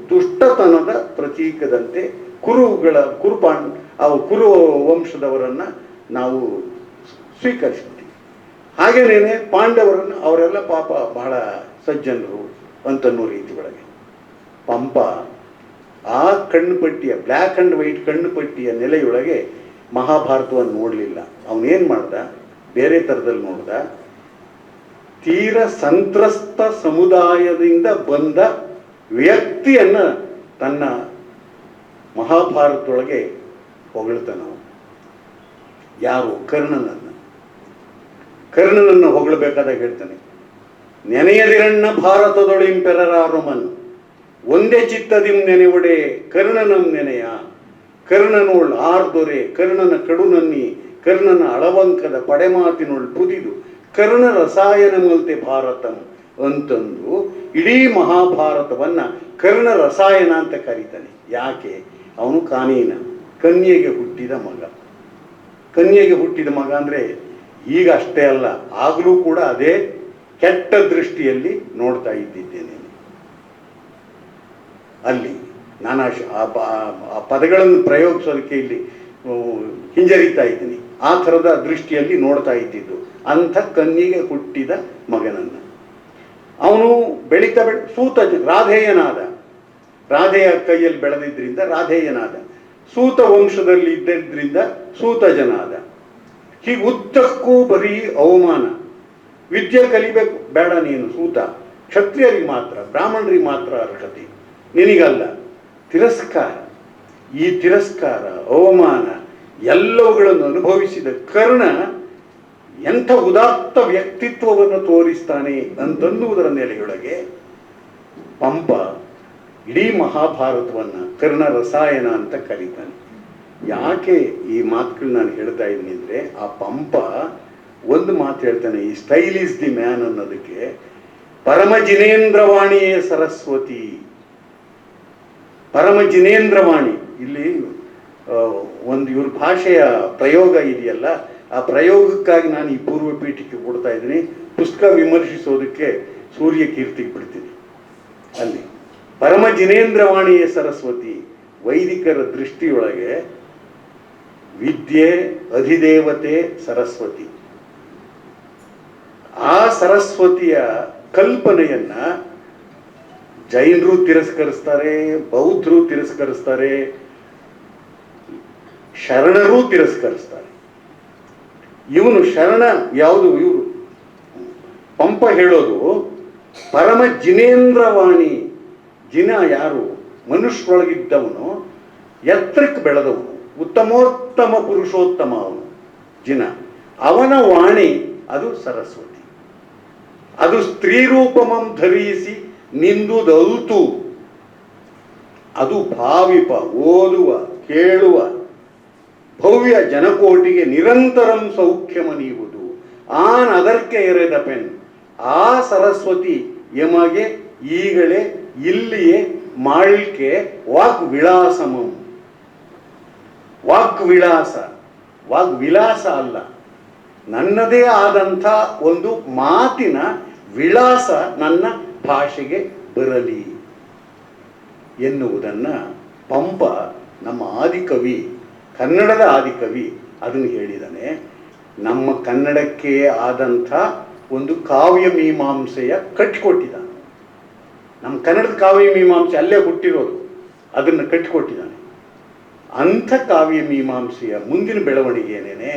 ದುಷ್ಟತನದ ಪ್ರತೀಕದಂತೆ ಕುರು ವಂಶದವರನ್ನ ನಾವು ಸ್ವೀಕರಿಸ್ತೀವಿ. ಹಾಗೇನೇನೆ ಪಾಂಡವರನ್ನು, ಅವರೆಲ್ಲ ಪಾಪ ಬಹಳ ಸಜ್ಜನರು ಅಂತನ್ನೋ ರೀತಿ ಒಳಗೆ ಪಂಪ ಆ ಕಣ್ಣುಪಟ್ಟಿಯ ಬ್ಲ್ಯಾಕ್ ಆ್ಯಂಡ್ ವೈಟ್ ಕಣ್ಣುಪಟ್ಟಿಯ ನೆಲೆಯೊಳಗೆ ಮಹಾಭಾರತವನ್ನು ನೋಡಲಿಲ್ಲ. ಅವನೇನು ಮಾಡ್ದ, ಬೇರೆ ಥರದಲ್ಲಿ ನೋಡ್ದ. ತೀರ ಸಂತ್ರಸ್ತ ಸಮುದಾಯದಿಂದ ಬಂದ ವ್ಯಕ್ತಿಯನ್ನು ತನ್ನ ಮಹಾಭಾರತದೊಳಗೆ ಹೊಗಳ್ತಾನವ. ಯಾರು? ಕರ್ಣನನ್ನು ಹೊಗಳಬೇಕಾದಾಗ ಹೇಳ್ತಾನೆ, ನೆನೆಯದಿರಣ್ಣ ಭಾರತದೊಳಿಂಪೆರರಾರುಮನ್ ಒಂದೇ ಚಿತ್ತದಿಂ ನೆನೆವಡೆ ಕರ್ಣನಂ ನೆನೆಯ ಕರ್ಣನೋಳ್ ಆರ್ದೊರೆ ಕರ್ಣನ ಕಡುನನ್ನಿ ಕರ್ಣನ ಅಳವಂಕದ ಪಡೆಮಾತಿನೊಳ್ ಪುದಿದು ಕರ್ಣ ರಸಾಯನ ಮಲ್ತೆ ಭಾರತಂ ಅಂತಂದು ಇಡೀ ಮಹಾಭಾರತವನ್ನ ಕರ್ಣ ರಸಾಯನ ಅಂತ ಕರೀತಾನೆ. ಯಾಕೆ? ಅವನು ಕಾನೀನ, ಕನ್ಯೆಗೆ ಹುಟ್ಟಿದ ಮಗ. ಕನ್ಯೆಗೆ ಹುಟ್ಟಿದ ಮಗ ಅಂದರೆ ಈಗ ಅಷ್ಟೇ ಅಲ್ಲ, ಆಗಲೂ ಕೂಡ ಅದೇ ಕೆಟ್ಟ ದೃಷ್ಟಿಯಲ್ಲಿ ನೋಡ್ತಾ ಇದ್ದಿದ್ದೇನೆ. ಅಲ್ಲಿ ನಾನು ಆ ಪದಗಳನ್ನು ಪ್ರಯೋಗಿಸೋದಕ್ಕೆ ಇಲ್ಲಿ ಹಿಂಜರಿತಾ ಇದ್ದೀನಿ. ಆ ಥರದ ದೃಷ್ಟಿಯಲ್ಲಿ ನೋಡ್ತಾ ಇದ್ದಿದ್ದು ಅಂಥ ಕನ್ಯೆಗೆ ಹುಟ್ಟಿದ ಮಗನನ್ನು. ಅವನು ಬೆಳೀತಾ ಸೂತ ರಾಧೇಯನಾದ, ರಾಧೆಯ ಕೈಯಲ್ಲಿ ಬೆಳೆದಿದ್ದರಿಂದ ರಾಧೇಯನಾದ, ಸೂತ ವಂಶದಲ್ಲಿ ಇದ್ದಿದ್ದರಿಂದ ಸೂತಜನಾದ. ಹೀಗೆ ಉದ್ದಕ್ಕೂ ಬರೀ ಅವಮಾನ. ವಿದ್ಯೆ ಕಲಿಬೇಕು, ಬೇಡ ನೀನು ಸೂತ, ಕ್ಷತ್ರಿಯರಿಗೆ ಮಾತ್ರ, ಬ್ರಾಹ್ಮಣರಿಗೆ ಮಾತ್ರ ಅರ್ಹತೆ, ನಿನಗಲ್ಲ. ತಿರಸ್ಕಾರ. ಈ ತಿರಸ್ಕಾರ, ಅವಮಾನ ಎಲ್ಲವುಗಳನ್ನು ಅನುಭವಿಸಿದ ಕರ್ಣ ಎಂಥ ಉದಾತ್ತ ವ್ಯಕ್ತಿತ್ವವನ್ನು ತೋರಿಸ್ತಾನೆ ಅಂತನ್ನುವುದರ ನೆಲೆಯೊಳಗೆ ಪಂಪ ಇಡೀ ಮಹಾಭಾರತವನ್ನು ಕರ್ಣ ರಸಾಯನ ಅಂತ ಕರೀತಾನೆ. ಯಾಕೆ ಈ ಮಾತುಗಳು ನಾನು ಹೇಳ್ತಾ ಇದ್ದೀನಿ ಅಂದರೆ, ಆ ಪಂಪ ಒಂದು ಮಾತು ಹೇಳ್ತಾನೆ, ಈ ಸ್ಟೈಲ್ ಈಸ್ ದಿ ಮ್ಯಾನ್ ಅನ್ನೋದಕ್ಕೆ. ಪರಮ ಜಿನೇಂದ್ರವಾಣಿಯೇ ಸರಸ್ವತಿ. ಪರಮ ಜಿನೇಂದ್ರವಾಣಿ, ಇಲ್ಲಿ ಒಂದು ಇವ್ರ ಭಾಷೆಯ ಪ್ರಯೋಗ ಇದೆಯಲ್ಲ, ಆ ಪ್ರಯೋಗಕ್ಕಾಗಿ ನಾನು ಈ ಪೂರ್ವ ಪೀಠಕ್ಕೆ ಕೊಡ್ತಾ ಇದ್ದೀನಿ. ಪುಸ್ತಕ ವಿಮರ್ಶಿಸೋದಕ್ಕೆ ಸೂರ್ಯ ಕೀರ್ತಿಗೆ ಬಿಡ್ತೀನಿ. ಅಲ್ಲಿ ಪರಮ ಜಿನೇಂದ್ರವಾಣಿಯೇ ಸರಸ್ವತಿ. ವೈದಿಕರ ದೃಷ್ಟಿಯೊಳಗೆ ವಿದ್ಯೆ ಅಧಿದೇವತೆ ಸರಸ್ವತಿ. ಆ ಸರಸ್ವತಿಯ ಕಲ್ಪನೆಯನ್ನ ಜೈನರು ತಿರಸ್ಕರಿಸ್ತಾರೆ, ಬೌದ್ಧರು ತಿರಸ್ಕರಿಸ್ತಾರೆ, ಶರಣರೂ ತಿರಸ್ಕರಿಸ್ತಾರೆ. ಇವನು ಶರಣ ಯಾವುದು? ಇವರು ಪಂಪ ಹೇಳೋದು ಪರಮ ಜಿನೇಂದ್ರವಾಣಿ. ಜಿನ ಯಾರು? ಮನುಷ್ಯರೊಳಗಿದ್ದವನು, ಎತ್ತರಕ್ಕೆ ಬೆಳೆದವನು, ಉತ್ತಮೋತ್ತಮ ಪುರುಷೋತ್ತಮ ಅವನು ಜಿನ. ಅವನ ವಾಣಿ ಅದು ಸರಸ್ವತಿ. ಅದು ಸ್ತ್ರೀ ರೂಪಮಂ ಧರಿಸಿ ನಿಂದುದಲ್ತು. ಅದು ಭಾವಿಪ, ಓದುವ, ಕೇಳುವ ಭವ್ಯ ಜನಕೋಟಿಗೆ ನಿರಂತರಂ ಸೌಖ್ಯಮ ನೀವುದು. On ಅದರ್ಕೆ ಎರೆದ pen. ಆ ಸರಸ್ವತಿ ಎಮಗೆ ಈಗಲೇ ಇಲ್ಲಿಯೇ ಮಾಳ್ಕೆ ವಾಗ್ವಿಳಾಸಮಂ. ವಾಗ್ವಿಳಾಸ, ವಾಗ್ವಿಲಾಸ ಅಲ್ಲ, ನನ್ನದೇ ಆದಂಥ ಒಂದು ಮಾತಿನ ವಿಳಾಸ ನನ್ನ ಭಾಷೆಗೆ ಬರಲಿ ಎನ್ನುವುದನ್ನು ಪಂಪ, ನಮ್ಮ ಆದಿಕವಿ, ಕನ್ನಡದ ಆದಿಕವಿ, ಅದನ್ನು ಹೇಳಿದ್ದಾನೆ. ನಮ್ಮ ಕನ್ನಡಕ್ಕೆ ಆದಂಥ ಒಂದು ಕಾವ್ಯ ಮೀಮಾಂಸೆಯ ಕಟ್ಟಿಕೊಟ್ಟಿದ್ದಾನೆ. ನಮ್ಮ ಕನ್ನಡದ ಕಾವ್ಯ ಮೀಮಾಂಸೆ ಅಲ್ಲೇ ಹುಟ್ಟಿರೋದು, ಅದನ್ನು ಕಟ್ಟಿಕೊಟ್ಟಿದ್ದಾನೆ. ಅಂಥ ಕಾವ್ಯ ಮೀಮಾಂಸೆಯ ಮುಂದಿನ ಬೆಳವಣಿಗೆ ಏನೇನೆ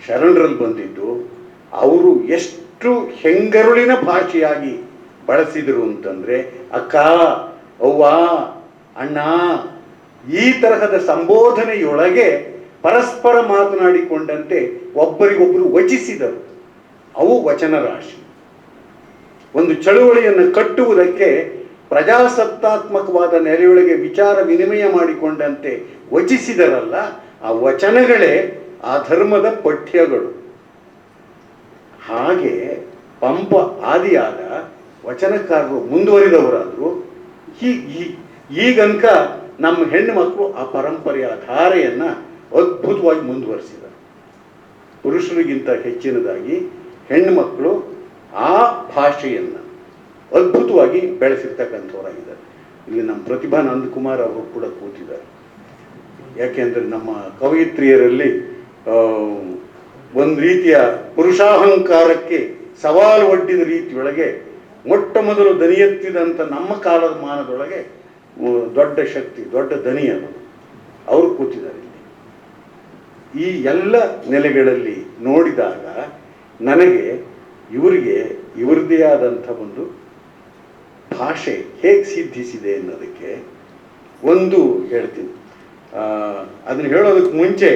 ಶರಣರಲ್ಲಿ ಬಂದಿದ್ದು. ಅವರು ಎಷ್ಟು ಹೆಂಗರುಳಿನ ಭಾಷೆಯಾಗಿ ಬಳಸಿದರು ಅಂತಂದರೆ, ಅಕ್ಕ, ಅವ್ವ, ಅಣ್ಣ, ಈ ತರಹದ ಸಂಬೋಧನೆಯೊಳಗೆ ಪರಸ್ಪರ ಮಾತನಾಡಿಕೊಂಡಂತೆ ಒಬ್ಬರಿಗೊಬ್ಬರು ವಚಿಸಿದರು. ಅವು ವಚನ ರಾಶಿ. ಒಂದು ಚಳುವಳಿಯನ್ನು ಕಟ್ಟುವುದಕ್ಕೆ ಪ್ರಜಾಸತ್ತಾತ್ಮಕವಾದ ನೆಲೆಯೊಳಗೆ ವಿಚಾರ ವಿನಿಮಯ ಮಾಡಿಕೊಂಡಂತೆ ವಚಿಸಿದರಲ್ಲ, ಆ ವಚನಗಳೇ ಆ ಧರ್ಮದ ಪಠ್ಯಗಳು. ಹಾಗೆ ಪಂಪ ಆದಿಯಾದ ವಚನಕಾರರು ಮುಂದುವರಿದವರಾದರು. ಈಗಂಕ ನಮ್ಮ ಹೆಣ್ಣು ಮಕ್ಕಳು ಆ ಪರಂಪರೆಯ ಧಾರೆಯನ್ನು ಅದ್ಭುತವಾಗಿ ಮುಂದುವರಿಸಿದರು. ಪುರುಷರಿಗಿಂತ ಹೆಚ್ಚಿನದಾಗಿ ಹೆಣ್ಣುಮಕ್ಕಳು ಆ ಭಾಷೆಯನ್ನು ಅದ್ಭುತವಾಗಿ ಬೆಳೆಸಿರ್ತಕ್ಕಂಥವರಾಗಿದ್ದಾರೆ. ಇಲ್ಲಿ ನಮ್ಮ ಪ್ರತಿಭಾ ನಂದಕುಮಾರ್ ಅವರು ಕೂಡ ಕೂತಿದ್ದಾರೆ. ಯಾಕೆಂದರೆ ನಮ್ಮ ಕವಯಿತ್ರಿಯರಲ್ಲಿ ಒಂದು ರೀತಿಯ ಪುರುಷಾಹಂಕಾರಕ್ಕೆ ಸವಾಲು ಒಡ್ಡಿದ ರೀತಿಯೊಳಗೆ ಮೊಟ್ಟ ಮೊದಲು ದನಿ ಎತ್ತಿದಂಥ ನಮ್ಮ ಕಾಲದ ಮಾನದೊಳಗೆ ದೊಡ್ಡ ಶಕ್ತಿ, ದೊಡ್ಡ ದನಿ ಅವರು ಕೂತಿದ್ದಾರೆ. ಈ ಎಲ್ಲ ನೆಲೆಗಳಲ್ಲಿ ನೋಡಿದಾಗ ನನಗೆ ಇವರಿಗೆ ಇವರದೇ ಆದಂಥ ಒಂದು ಭಾಷೆ ಹೇಗೆ ಸಿದ್ಧಿಸಿದೆ ಅನ್ನೋದಕ್ಕೆ ಒಂದು ಹೇಳ್ತೀನಿ. ಅದನ್ನು ಹೇಳೋದಕ್ಕೆ ಮುಂಚೆ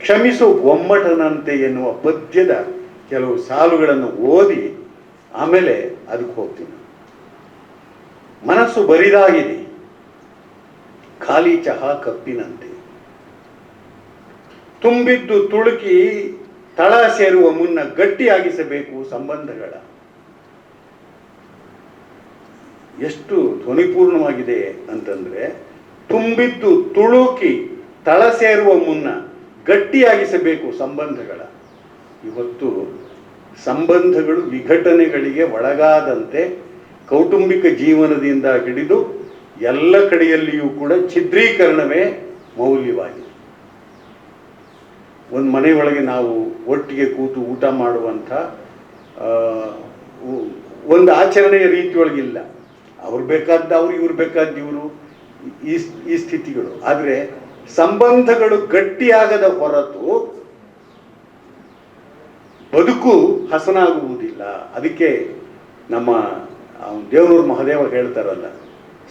ಕ್ಷಮಿಸು ಗೊಮ್ಮಟನಂತೆ ಎನ್ನುವ ಪದ್ಯದ ಕೆಲವು ಸಾಲುಗಳನ್ನು ಓದಿ ಆಮೇಲೆ ಅದಕ್ಕೆ ಹೋಗ್ತೀನಿ. ಮನಸ್ಸು ಬರಿದಾಗಿದೆ, ಖಾಲಿ ಚಹಾ ಕಪ್ಪಿನಂತೆ, ತುಂಬಿದ್ದು ತುಳುಕಿ ತಳ ಸೇರುವ ಮುನ್ನ ಗಟ್ಟಿಯಾಗಿಸಬೇಕು ಸಂಬಂಧಗಳ. ಎಷ್ಟು ಧ್ವನಿಪೂರ್ಣವಾಗಿದೆ ಅಂತಂದ್ರೆ, ತುಂಬಿದ್ದು ತುಳುಕಿ ತಳ ಸೇರುವ ಮುನ್ನ ಗಟ್ಟಿಯಾಗಿಸಬೇಕು ಸಂಬಂಧಗಳ. ಇವತ್ತು ಸಂಬಂಧಗಳು ವಿಘಟನೆಗಳಿಗೆ ಒಳಗಾದಂತೆ ಕೌಟುಂಬಿಕ ಜೀವನದಿಂದ ಹಿಡಿದು ಎಲ್ಲ ಕಡೆಯಲ್ಲಿಯೂ ಕೂಡ ಛಿದ್ರೀಕರಣವೇ ಮೌಲ್ಯವಾಗಿದೆ. ಒಂದು ಮನೆಯೊಳಗೆ ನಾವು ಒಟ್ಟಿಗೆ ಕೂತು ಊಟ ಮಾಡುವಂಥ ಒಂದು ಆಚರಣೆಯ ರೀತಿಯೊಳಗಿಲ್ಲ. ಅವ್ರು ಬೇಕಾದ ಅವರು, ಇವ್ರು ಬೇಕಾದ ಇವರು, ಈ ಸ್ಥಿತಿಗಳು. ಆದರೆ ಸಂಬಂಧಗಳು ಗಟ್ಟಿಯಾಗದ ಹೊರತು ಬದುಕು ಹಸನಾಗುವುದಿಲ್ಲ. ಅದಕ್ಕೆ ನಮ್ಮ ದೇವನೂರು ಮಹಾದೇವ ಹೇಳ್ತಾರಲ್ಲ,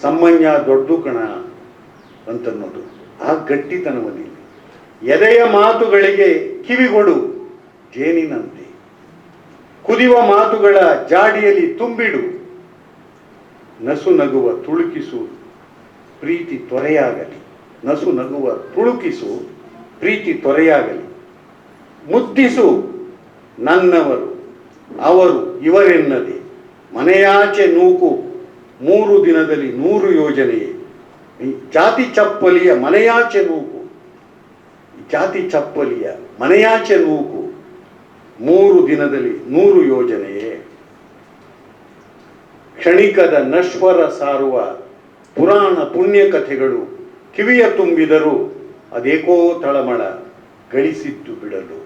ಸಾಮಾನ್ಯ ದೊಡ್ಡ ಕಣ ಅಂತನ್ನೋದು ಆ ಗಟ್ಟಿತನವನ್ನಿಲ್ಲ. ಎದೆಯ ಮಾತುಗಳಿಗೆ ಕಿವಿಗೊಡು ಜೇನಿನಂತೆ, ಕುದಿಯುವ ಮಾತುಗಳ ಜಾಡಿಯಲ್ಲಿ ತುಂಬಿಡು, ನಸು ನಗುವ ತುಳುಕಿಸು ಪ್ರೀತಿ ತೊರೆಯಾಗಲಿ, ನಸು ನಗುವ ತುಳುಕಿಸು ಪ್ರೀತಿ ತೊರೆಯಾಗಲಿ, ಮುದ್ದಿಸು ನನ್ನವರು ಅವರು ಇವರೆನ್ನದೆ, ಮನೆಯಾಚೆ ನೂಕು 3 ದಿನದಲ್ಲಿ 100 ಯೋಜನೆಯೇ, ಜಾತಿ ಚಪ್ಪಲಿಯ ಮನೆಯಾಚೆ ನೂಕು, ಜಾತಿ ಚಪ್ಪಲಿಯ ಮನೆಯಾಚೆ ನೂಕು 3 ದಿನದಲ್ಲಿ 100 ಯೋಜನೆಯೇ, ಕ್ಷಣಿಕದ ನಶ್ವರ ಸಾರುವ ಪುರಾಣ ಪುಣ್ಯ ಕಥೆಗಳು ಕಿವಿಯ ತುಂಬಿದರೂ ಅದೇಕೋ ತಳಮಳ ಗಳಿಸಿದ್ದು ಬಿಡಲು.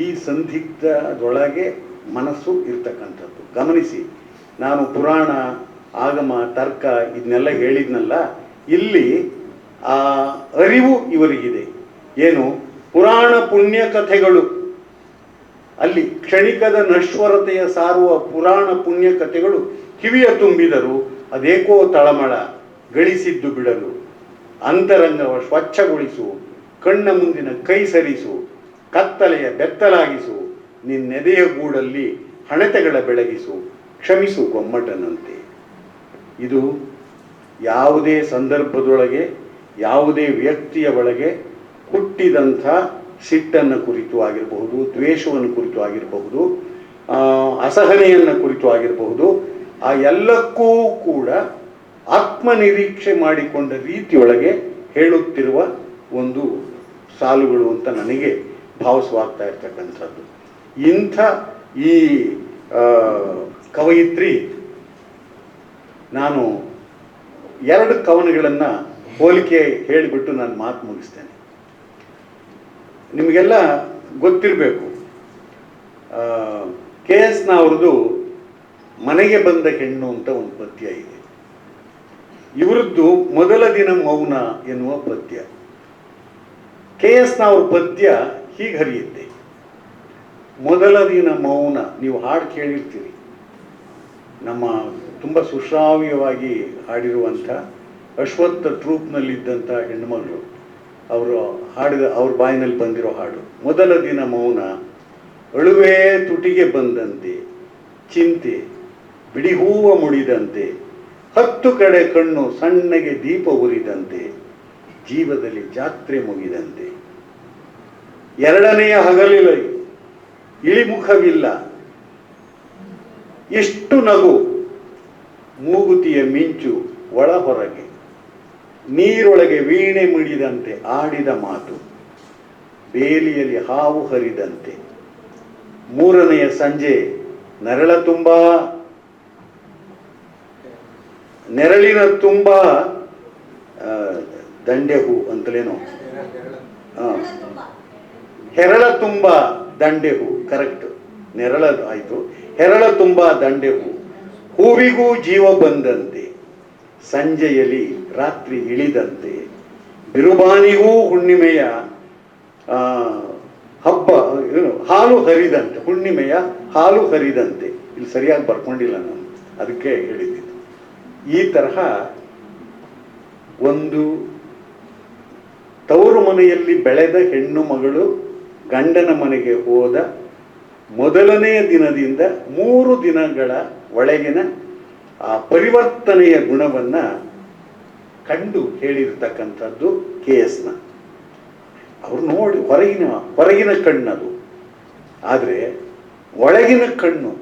ಈ ಸಂದಿಗ್ಧದೊಳಗೆ ಮನಸ್ಸು ಇರ್ತಕ್ಕಂಥದ್ದು. ಗಮನಿಸಿ, ನಾನು ಪುರಾಣ, ಆಗಮ, ತರ್ಕ ಇದನ್ನೆಲ್ಲ ಹೇಳಿದ್ನಲ್ಲ, ಇಲ್ಲಿ ಆ ಅರಿವು ಇವರಿಗಿದೆ. ಏನು? ಪುರಾಣ ಪುಣ್ಯ ಕಥೆಗಳು, ಅಲ್ಲಿ ಕ್ಷಣಿಕದ ನಶ್ವರತೆಯ ಸಾರುವ ಪುರಾಣ ಪುಣ್ಯ ಕಥೆಗಳು ಕಿವಿಯ ತುಂಬಿದರು ಅದೇಕೋ ತಳಮಳ ಗಳಿಸಿದ್ದು ಬಿಡಲು. ಅಂತರಂಗವ ಸ್ವಚ್ಛಗೊಳಿಸು, ಕಣ್ಣ ಮುಂದಿನ ಕೈ ಸರಿಸು, ಕತ್ತಲೆಯ ಬೆತ್ತಲಾಗಿಸು, ನಿನ್ನೆದೆಯ ಗೂಡಲ್ಲಿ ಹಣತೆಗಳ ಬೆಳಗಿಸು, ಕ್ಷಮಿಸು ಗೊಮ್ಮಟನಂತೆ. ಇದು ಯಾವುದೇ ಸಂದರ್ಭದೊಳಗೆ, ಯಾವುದೇ ವ್ಯಕ್ತಿಯ ಒಳಗೆ ಹುಟ್ಟಿದಂಥ ಸಿಟ್ಟನ್ನು ಕುರಿತು ಆಗಿರಬಹುದು, ದ್ವೇಷವನ್ನು ಕುರಿತು ಆಗಿರಬಹುದು, ಅಸಹನೆಯನ್ನು ಕುರಿತು ಆಗಿರಬಹುದು, ಆ ಎಲ್ಲಕ್ಕೂ ಕೂಡ ಆತ್ಮನಿರೀಕ್ಷೆ ಮಾಡಿಕೊಂಡ ರೀತಿಯೊಳಗೆ ಹೇಳುತ್ತಿರುವ ಒಂದು ಸಾಲುಗಳು ಅಂತ ನನಗೆ ಭಾವಿಸವಾಗ್ತಾ ಇರ್ತಕ್ಕಂಥದ್ದು. ಇಂಥ ಈ ಕವಯಿತ್ರಿ, ನಾನು 2 ಕವನಗಳನ್ನು ಹೋಲಿಕೆ ಹೇಳಿಬಿಟ್ಟು ನಾನು ಮಾತು ಮುಗಿಸ್ತೇನೆ. ನಿಮಗೆಲ್ಲ ಗೊತ್ತಿರಬೇಕು, KS ಅವ್ರದ್ದು ಮನೆಗೆ ಬಂದ ಹೆಣ್ಣು ಅಂತ ಒಂದು ಪದ್ಯ ಇದೆ. ಇವರದ್ದು ಮೊದಲ ದಿನ ಮೌನ ಎನ್ನುವ ಪದ್ಯ. KS ಅವ್ರ ಪದ್ಯ ಹೀಗೆ ಹರಿಯುತ್ತೆ. ಮೊದಲ ದಿನ ಮೌನ, ನೀವು ಹಾಡು ಕೇಳಿರ್ತೀರಿ. ನಮ್ಮ ತುಂಬ ಸುಶ್ರಾವ್ಯವಾಗಿ ಹಾಡಿರುವಂಥ ಅಶ್ವತ್ಥ ಟ್ರೂಪ್ನಲ್ಲಿದ್ದಂಥ ಹೆಣ್ಣುಮಗಳು ಅವರು ಹಾಡಿದ, ಅವ್ರ ಬಾಯಿನಲ್ಲಿ ಬಂದಿರೋ ಹಾಡು. ಮೊದಲ ದಿನ ಮೌನ, ಅಳುವೆ ತುಟಿಗೆ ಬಂದಂತೆ, ಚಿಂತೆ ಬಿಡಿ ಹೂವ ಮುಡಿದಂತೆ, 10 ಕಡೆ ಕಣ್ಣು ಸಣ್ಣಗೆ ದೀಪ ಉರಿದಂತೆ, ಜೀವದಲ್ಲಿ ಜಾತ್ರೆ ಮುಗಿದಂತೆ, 2ನೆಯ ಹಗಲಿನಲ್ಲಿ ಇಳಿಮುಖವಿಲ್ಲ, ಎಷ್ಟು ನಗು, ಮೂಗುತಿಯ ಮಿಂಚು ಒಳ ಹೊರಗೆ, ನೀರೊಳಗೆ ವೀಣೆ ಮಿಡಿದಂತೆ ಆಡಿದ ಮಾತು, ಬೇಲಿಯಲ್ಲಿ ಹಾವು ಹರಿದಂತೆ. ಮೂರನೆಯ ಸಂಜೆ ನೆರಳಿನ ತುಂಬ ದಂಡೆ ಹೂ ಅಂತಲೇನೋ, ಹೆರಳ ತುಂಬ ದಂಡೆ ಹೂ, ಕರೆಕ್ಟ್, ನೆರಳ ಆಯ್ತು. ಹೆರಳ ತುಂಬ ದಂಡೆ ಹೂ, ಹೂವಿಗೂ ಜೀವ ಬಂದಂತೆ, ಸಂಜೆಯಲ್ಲಿ ರಾತ್ರಿ ಇಳಿದಂತೆ, ಬಿರುಬಾನಿಗೂ ಹುಣ್ಣಿಮೆಯ ಹಬ್ಬ ಹಾಲು ಹರಿದಂತೆ, ಹುಣ್ಣಿಮೆಯ ಹಾಲು ಹರಿದಂತೆ. ಇಲ್ಲಿ ಸರಿಯಾಗಿ ಬರ್ಕೊಂಡಿಲ್ಲ ನಾನು, ಅದಕ್ಕೆ ಹೇಳಿದ್ದು. ಈ ತರಹ ಒಂದು ತವರು ಮನೆಯಲ್ಲಿ ಬೆಳೆದ ಹೆಣ್ಣು ಮಗಳು ಗಂಡನ ಮನೆಗೆ ಹೋದ ಮೊದಲನೆಯ ದಿನದಿಂದ 3 ದಿನಗಳ ಒಳಗಿನ ಆ ಪರಿವರ್ತನೆಯ ಗುಣವನ್ನು ಕಂಡು ಹೇಳಿರ್ತಕ್ಕಂಥದ್ದು KS ನ. ಅವ್ರು ನೋಡಿ ಹೊರಗಿನ ಕಣ್ಣದು, ಆದರೆ ಒಳಗಿನ ಕಣ್ಣು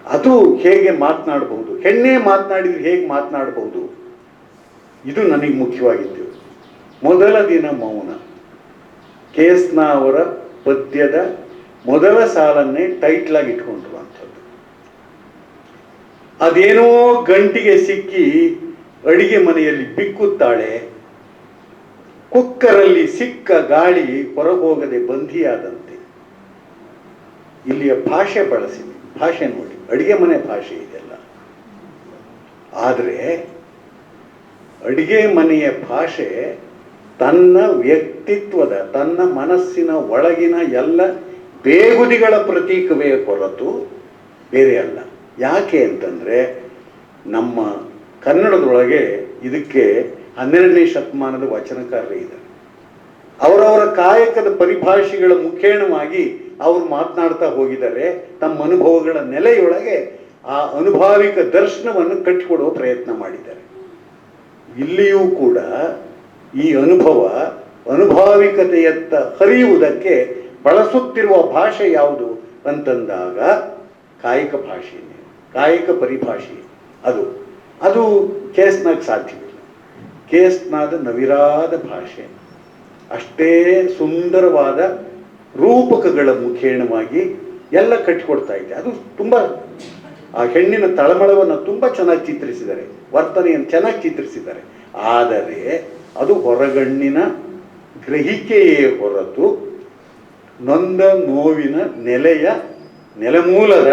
ಅದು ಹೇಗೆ ಮಾತನಾಡಬಹುದು, ಹೆಣ್ಣೆ ಮಾತನಾಡಿದ್ರೆ ಹೇಗೆ ಮಾತನಾಡಬಹುದು, ಇದು ನನಗೆ ಮುಖ್ಯವಾಗಿತ್ತು. ಮೊದಲ ದಿನ ಮೌನ, KS ನ ಅವರ ಪದ್ಯದ ಮೊದಲ ಸಾಲನ್ನೇ ಟೈಟ್ಲಾಗಿ ಇಟ್ಕೊಂಡ್ರು ಅಂಥದ್ದು. ಅದೇನೋ ಗಂಟಿಗೆ ಸಿಕ್ಕಿ ಅಡಿಗೆ ಮನೆಯಲ್ಲಿ ಬಿಕ್ಕುತ್ತಾಳೆ, ಕುಕ್ಕರಲ್ಲಿ ಸಿಕ್ಕ ಗಾಳಿ ಹೊರಗೋಗದೆ ಬಂಧಿಯಾದಂತೆ. ಇಲ್ಲಿಯ ಭಾಷೆ ಬಳಸಿದೆ, ಭಾಷೆ ನೋಡಿ, ಅಡಿಗೆ ಮನೆ ಭಾಷೆ ಇದೆಲ್ಲ. ಆದರೆ ಅಡಿಗೆ ಮನೆಯ ಭಾಷೆ ತನ್ನ ವ್ಯಕ್ತಿತ್ವದ, ತನ್ನ ಮನಸ್ಸಿನ ಒಳಗಿನ ಎಲ್ಲ ಬೇಗುದಿಗಳ ಪ್ರತೀಕವೇ ಹೊರತು ಬೇರೆ ಅಲ್ಲ. ಯಾಕೆ ಅಂತಂದರೆ ನಮ್ಮ ಕನ್ನಡದೊಳಗೆ ಇದಕ್ಕೆ 12ನೇ ಶತಮಾನದ ವಚನಕಾರರೇ ಇದ್ದಾರೆ. ಅವರವರ ಕಾಯಕದ ಪರಿಭಾಷೆಗಳ ಮುಖೇಣವಾಗಿ ಅವರು ಮಾತನಾಡ್ತಾ ಹೋಗಿದ್ದಾರೆ. ತಮ್ಮ ಅನುಭವಗಳ ನೆಲೆಯೊಳಗೆ ಆ ಅನುಭಾವಿಕ ದರ್ಶನವನ್ನು ಕಟ್ಟಿಕೊಡುವ ಪ್ರಯತ್ನ ಮಾಡಿದ್ದಾರೆ. ಇಲ್ಲಿಯೂ ಕೂಡ ಈ ಅನುಭಾವಿಕತೆಯತ್ತ ಹರಿಯುವುದಕ್ಕೆ ಬಳಸುತ್ತಿರುವ ಭಾಷೆ ಯಾವುದು ಅಂತಂದಾಗ ಕಾಯಿಕ ಭಾಷೆ, ಕಾಯಿಕ ಪರಿಭಾಷೆ. ಅದು KS ನಾಗ ಸಾಧ್ಯವಿಲ್ಲ. KS ನಾದ ನವಿರಾದ ಭಾಷೆ, ಅಷ್ಟೇ ಸುಂದರವಾದ ರೂಪಕಗಳ ಮುಖೇಣವಾಗಿ ಎಲ್ಲ ಕಟ್ಟಿಕೊಡ್ತಾ ಇದೆ. ಅದು ತುಂಬ ಆ ಹೆಣ್ಣಿನ ತಳಮಳವನ್ನು ತುಂಬ ಚೆನ್ನಾಗಿ ಚಿತ್ರಿಸಿದ್ದಾರೆ, ವರ್ತನೆಯನ್ನು ಚೆನ್ನಾಗಿ ಚಿತ್ರಿಸಿದ್ದಾರೆ. ಆದರೆ ಅದು ಹೊರಗಣ್ಣಿನ ಗ್ರಹಿಕೆಯೇ ಹೊರತು ನೊಂದ ನೋವಿನ ನೆಲೆಮೂಲದ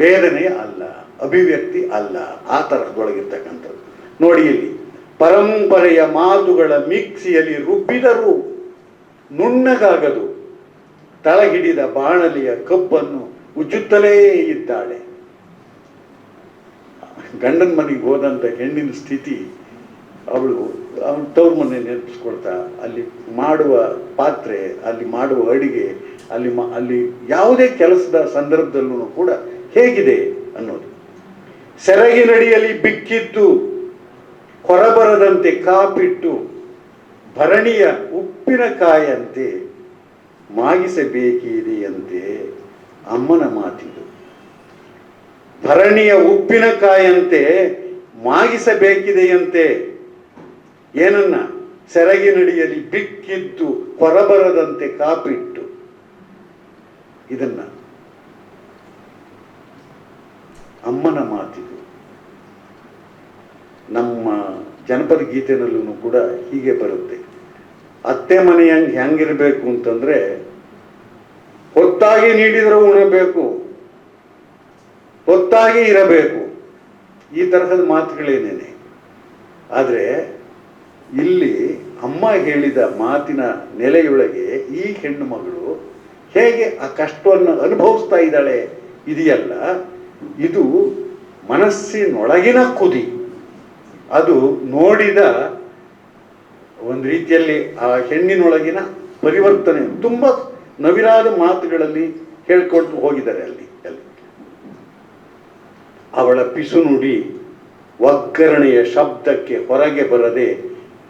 ವೇದನೆ ಅಲ್ಲ, ಅಭಿವ್ಯಕ್ತಿ ಅಲ್ಲ. ಆ ತರಹದೊಳಗಿರ್ತಕ್ಕಂಥದ್ದು ನೋಡಿ. ಇಲ್ಲಿ ಪರಂಪರೆಯ ಮಾತುಗಳ ಮಿಕ್ಸಿಯಲ್ಲಿ ರುಬ್ಬಿದರೂ ನುಣ್ಣಗಾಗದು, ತಳ ಹಿಡಿದ ಬಾಣಲಿಯ ಕಬ್ಬನ್ನು ಉಜ್ಜುತ್ತಲೇ ಇದ್ದಾಳೆ. ಗಂಡನ ಮನೆಗೆ ಹೋದಂಥ ಹೆಣ್ಣಿನ ಸ್ಥಿತಿ, ಅವಳು ತವ್ರ ಮನೆ ನೆನಪಿಸ್ಕೊಳ್ತಾ, ಅಲ್ಲಿ ಮಾಡುವ ಪಾತ್ರೆ, ಅಲ್ಲಿ ಮಾಡುವ ಅಡಿಗೆ, ಅಲ್ಲಿ ಯಾವುದೇ ಕೆಲಸದ ಸಂದರ್ಭದಲ್ಲೂ ಕೂಡ ಹೇಗಿದೆ ಅನ್ನೋದು. ಸೆರಗಿನಡಿಯಲ್ಲಿ ಬಿಕ್ಕಿದ್ದು ಹೊರಬರದಂತೆ ಕಾಪಿಟ್ಟು ಭರಣಿಯ ಉಪ್ಪಿನಕಾಯಂತೆ ಮಾಗಿಸಬೇಕಿದೆಯಂತೆ ಅಮ್ಮನ ಮಾತಿದು. ಭರಣಿಯ ಉಪ್ಪಿನಕಾಯಂತೆ ಮಾಗಿಸಬೇಕಿದೆಯಂತೆ ಏನನ್ನ? ಸೆರಗಿನಡಿಯಲ್ಲಿ ಬಿಕ್ಕಿದ್ದು ಹೊರಬರದಂತೆ ಕಾಪಿಟ್ಟು. ಇದನ್ನ ಅಮ್ಮನ ಮಾತಿದು. ನಮ್ಮ ಜನಪದ ಗೀತೆನಲ್ಲೂ ಕೂಡ ಹೀಗೆ ಬರುತ್ತೆ. ಅತ್ತೆ ಮನೆ ಹೆಂಗಿರಬೇಕು ಅಂತಂದ್ರೆ, ಹೊತ್ತಾಗಿ ನೀಡಿದರೂ ಉಣಬೇಕು, ಹೊತ್ತಾಗಿ ಇರಬೇಕು, ಈ ತರಹದ ಮಾತುಗಳೇನೇನೆ. ಆದರೆ ಇಲ್ಲಿ ಅಮ್ಮ ಹೇಳಿದ ಮಾತಿನ ನೆಲೆಯೊಳಗೆ ಈ ಹೆಣ್ಣು ಮಗಳು ಹೇಗೆ ಆ ಕಷ್ಟವನ್ನು ಅನುಭವಿಸ್ತಾ ಇದ್ದಾಳೆ ಇದೆಯಲ್ಲ, ಇದು ಮನಸ್ಸಿನೊಳಗಿನ ಕುದಿ. ಅದು ನೋಡಿದ ಒಂದು ರೀತಿಯಲ್ಲಿ ಆ ಹೆಣ್ಣಿನೊಳಗಿನ ಪರಿವರ್ತನೆ ತುಂಬ ನವಿರಾದ ಮಾತುಗಳಲ್ಲಿ ಹೇಳ್ಕೊಟ್ಟು ಹೋಗಿದ್ದಾರೆ. ಅಲ್ಲಿ ಅವಳ ಪಿಸು ನುಡಿ ಒಗ್ಗರಣೆಯ ಶಬ್ದಕ್ಕೆ ಹೊರಗೆ ಬರದೆ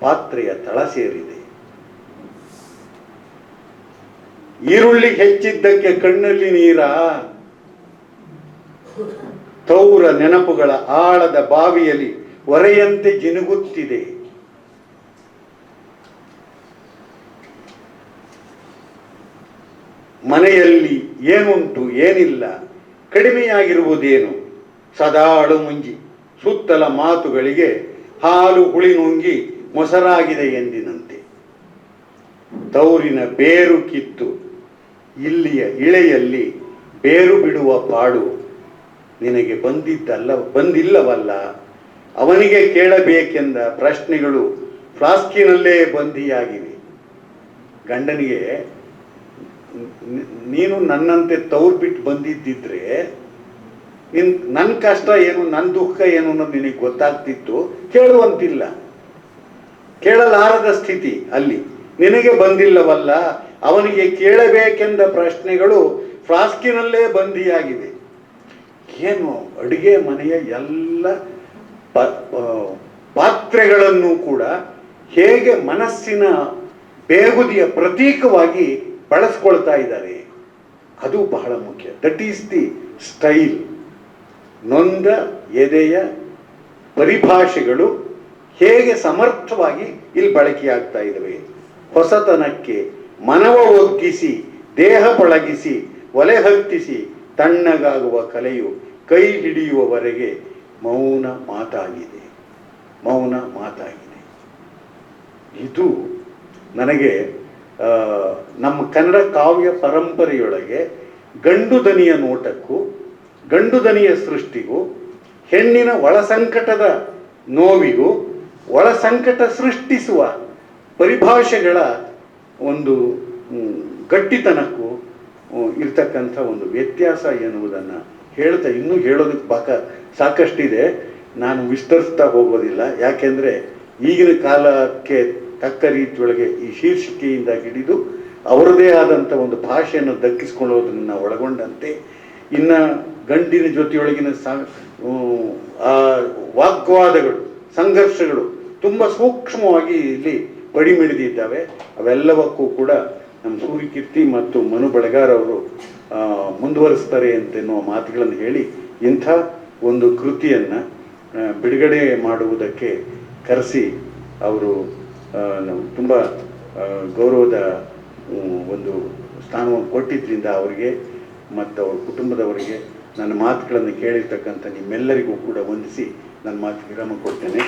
ಪಾತ್ರೆಯ ತಳ ಸೇರಿದೆ. ಈರುಳ್ಳಿ ಹೆಚ್ಚಿದ್ದಕ್ಕೆ ಕಣ್ಣಲ್ಲಿ ನೀರ, ತೌರ ನೆನಪುಗಳ ಆಳದ ಬಾವಿಯಲ್ಲಿ ಒರೆಯಂತೆ ಜಿನುಗುತ್ತಿದೆ. ಮನೆಯಲ್ಲಿ ಏನುಂಟು ಏನಿಲ್ಲ ಕಡಿಮೆಯಾಗಿರುವುದೇನು, ಸದಾಳು ಮುಂಜಿ ಸುತ್ತಲ ಮಾತುಗಳಿಗೆ ಹಾಲು ಹುಳಿ ನುಂಗಿ ಮೊಸರಾಗಿದೆ ಎಂದಿನಂತೆ. ತೌರಿನ ಬೇರು ಕಿತ್ತು ಇಲ್ಲಿಯ ಇಳೆಯಲ್ಲಿ ಬೇರು ಬಿಡುವ ಪಾಡು ನಿನಗೆ ಬಂದಿಲ್ಲವಲ್ಲ. ಅವನಿಗೆ ಕೇಳಬೇಕೆಂದ ಪ್ರಶ್ನೆಗಳು ಫ್ಲಾಸ್ಕಿನಲ್ಲೇ ಬಂದಿಯಾಗಿವೆ. ಗಂಡನಿಗೆ ನೀನು ನನ್ನಂತೆ ತೌರು ಬಿಟ್ಟು ಬಂದಿದ್ದಿದ್ರೆ ನನ್ನ ಕಷ್ಟ ಏನು, ನನ್ನ ದುಃಖ ಏನು ಅನ್ನೋದು ನಿನಗೆ ಗೊತ್ತಾಗ್ತಿತ್ತು. ಕೇಳುವಂತಿಲ್ಲ, ಕೇಳಲಾರದ ಸ್ಥಿತಿ ಅಲ್ಲಿ. ನಿನಗೆ ಬಂದಿಲ್ಲವಲ್ಲ, ಅವನಿಗೆ ಕೇಳಬೇಕೆಂದ ಪ್ರಶ್ನೆಗಳು ಫ್ಲಾಸ್ಕಿನಲ್ಲೇ ಬಂದಿಯಾಗಿವೆ. ಏನು ಅಡುಗೆ ಮನೆಯ ಎಲ್ಲ ಪಾತ್ರೆಗಳನ್ನು ಕೂಡ ಹೇಗೆ ಮನಸ್ಸಿನ ಬೇಗುದಿಯ ಪ್ರತೀಕವಾಗಿ ಬಳಸ್ಕೊಳ್ತಾ ಇದ್ದಾರೆ, ಅದು ಬಹಳ ಮುಖ್ಯ. That is the style. ನೊಂದ ಎದೆಯ ಪರಿಭಾಷೆಗಳು ಹೇಗೆ ಸಮರ್ಥವಾಗಿ ಇಲ್ಲಿ ಬಳಕೆಯಾಗ್ತಾ ಇದ್ದಾವೆ. ಹೊಸತನಕ್ಕೆ ಮನವ ಒಗ್ಗಿಸಿ ದೇಹ ಪಳಗಿಸಿ ಒಲೆ ಹತ್ತಿಸಿ ತಣ್ಣಗಾಗುವ ಕಲೆಯು ಕೈ ಹಿಡಿಯುವವರೆಗೆ ಮೌನ ಮಾತಾಗಿದೆ, ಮೌನ ಮಾತಾಗಿದೆ. ಇದು ನನಗೆ ನಮ್ಮ ಕನ್ನಡ ಕಾವ್ಯ ಪರಂಪರೆಯೊಳಗೆ ಗಂಡು ದನಿಯ ನೋಟಕ್ಕೂ ಗಂಡು ದನಿಯ ಸೃಷ್ಟಿಗೂ ಹೆಣ್ಣಿನ ಒಳಸಂಕಟದ ನೋವಿಗೂ ಒಳಸಂಕಟ ಸೃಷ್ಟಿಸುವ ಪರಿಭಾಷೆಗಳ ಒಂದು ಗಟ್ಟಿತನಕ್ಕೂ ಇರ್ತಕ್ಕಂಥ ಒಂದು ವ್ಯತ್ಯಾಸ ಎನ್ನುವುದನ್ನು ಹೇಳ್ತಾ, ಇನ್ನೂ ಹೇಳೋದಕ್ಕೆ ಸಾಕಷ್ಟಿದೆ. ನಾನು ವಿಸ್ತರಿಸ್ತಾ ಹೋಗೋದಿಲ್ಲ. ಯಾಕೆಂದರೆ ಈಗಿನ ಕಾಲಕ್ಕೆ ತಕ್ಕ ರೀತಿಯೊಳಗೆ ಈ ಶೀರ್ಷಿಕೆಯಿಂದ ಹಿಡಿದು ಅವರದೇ ಆದಂಥ ಒಂದು ಭಾಷೆಯನ್ನು ದಕ್ಕಿಸ್ಕೊಳ್ಳೋದನ್ನು ಒಳಗೊಂಡಂತೆ ಇನ್ನು ಗಂಡಿನ ಜೊತೆಯೊಳಗಿನ ಆ ವಾಗ್ವಾದಗಳು, ಸಂಘರ್ಷಗಳು ತುಂಬ ಸೂಕ್ಷ್ಮವಾಗಿ ಇಲ್ಲಿ ಪಡಿಮಿಡಿದಿದ್ದಾವೆ. ಅವೆಲ್ಲವಕ್ಕೂ ಕೂಡ ನಮ್ಮ ಸೂರ್ಯಕೀರ್ತಿ ಮತ್ತು ಮನು ಬೆಳಗಾರ್ ಅವರು ಮುಂದುವರಿಸ್ತಾರೆ ಅಂತೆನ್ನುವ ಮಾತುಗಳನ್ನು ಹೇಳಿ ಇಂಥ ಒಂದು ಕೃತಿಯನ್ನು ಬಿಡುಗಡೆ ಮಾಡುವುದಕ್ಕೆ ಕರೆಸಿ ಅವರು ತುಂಬ ಗೌರವದ ಒಂದು ಸ್ಥಾನವನ್ನು ಕೊಟ್ಟಿದ್ದರಿಂದ ಅವರಿಗೆ ಮತ್ತು ಅವ್ರ ಕುಟುಂಬದವರಿಗೆ ನನ್ನ ಮಾತುಗಳನ್ನು ಕೇಳಿರ್ತಕ್ಕಂಥ ನಿಮ್ಮೆಲ್ಲರಿಗೂ ಕೂಡ ವಂದಿಸಿ ನನ್ನ ಮಾತು ವಿರಾಮ ಕೊಡ್ತೇನೆ.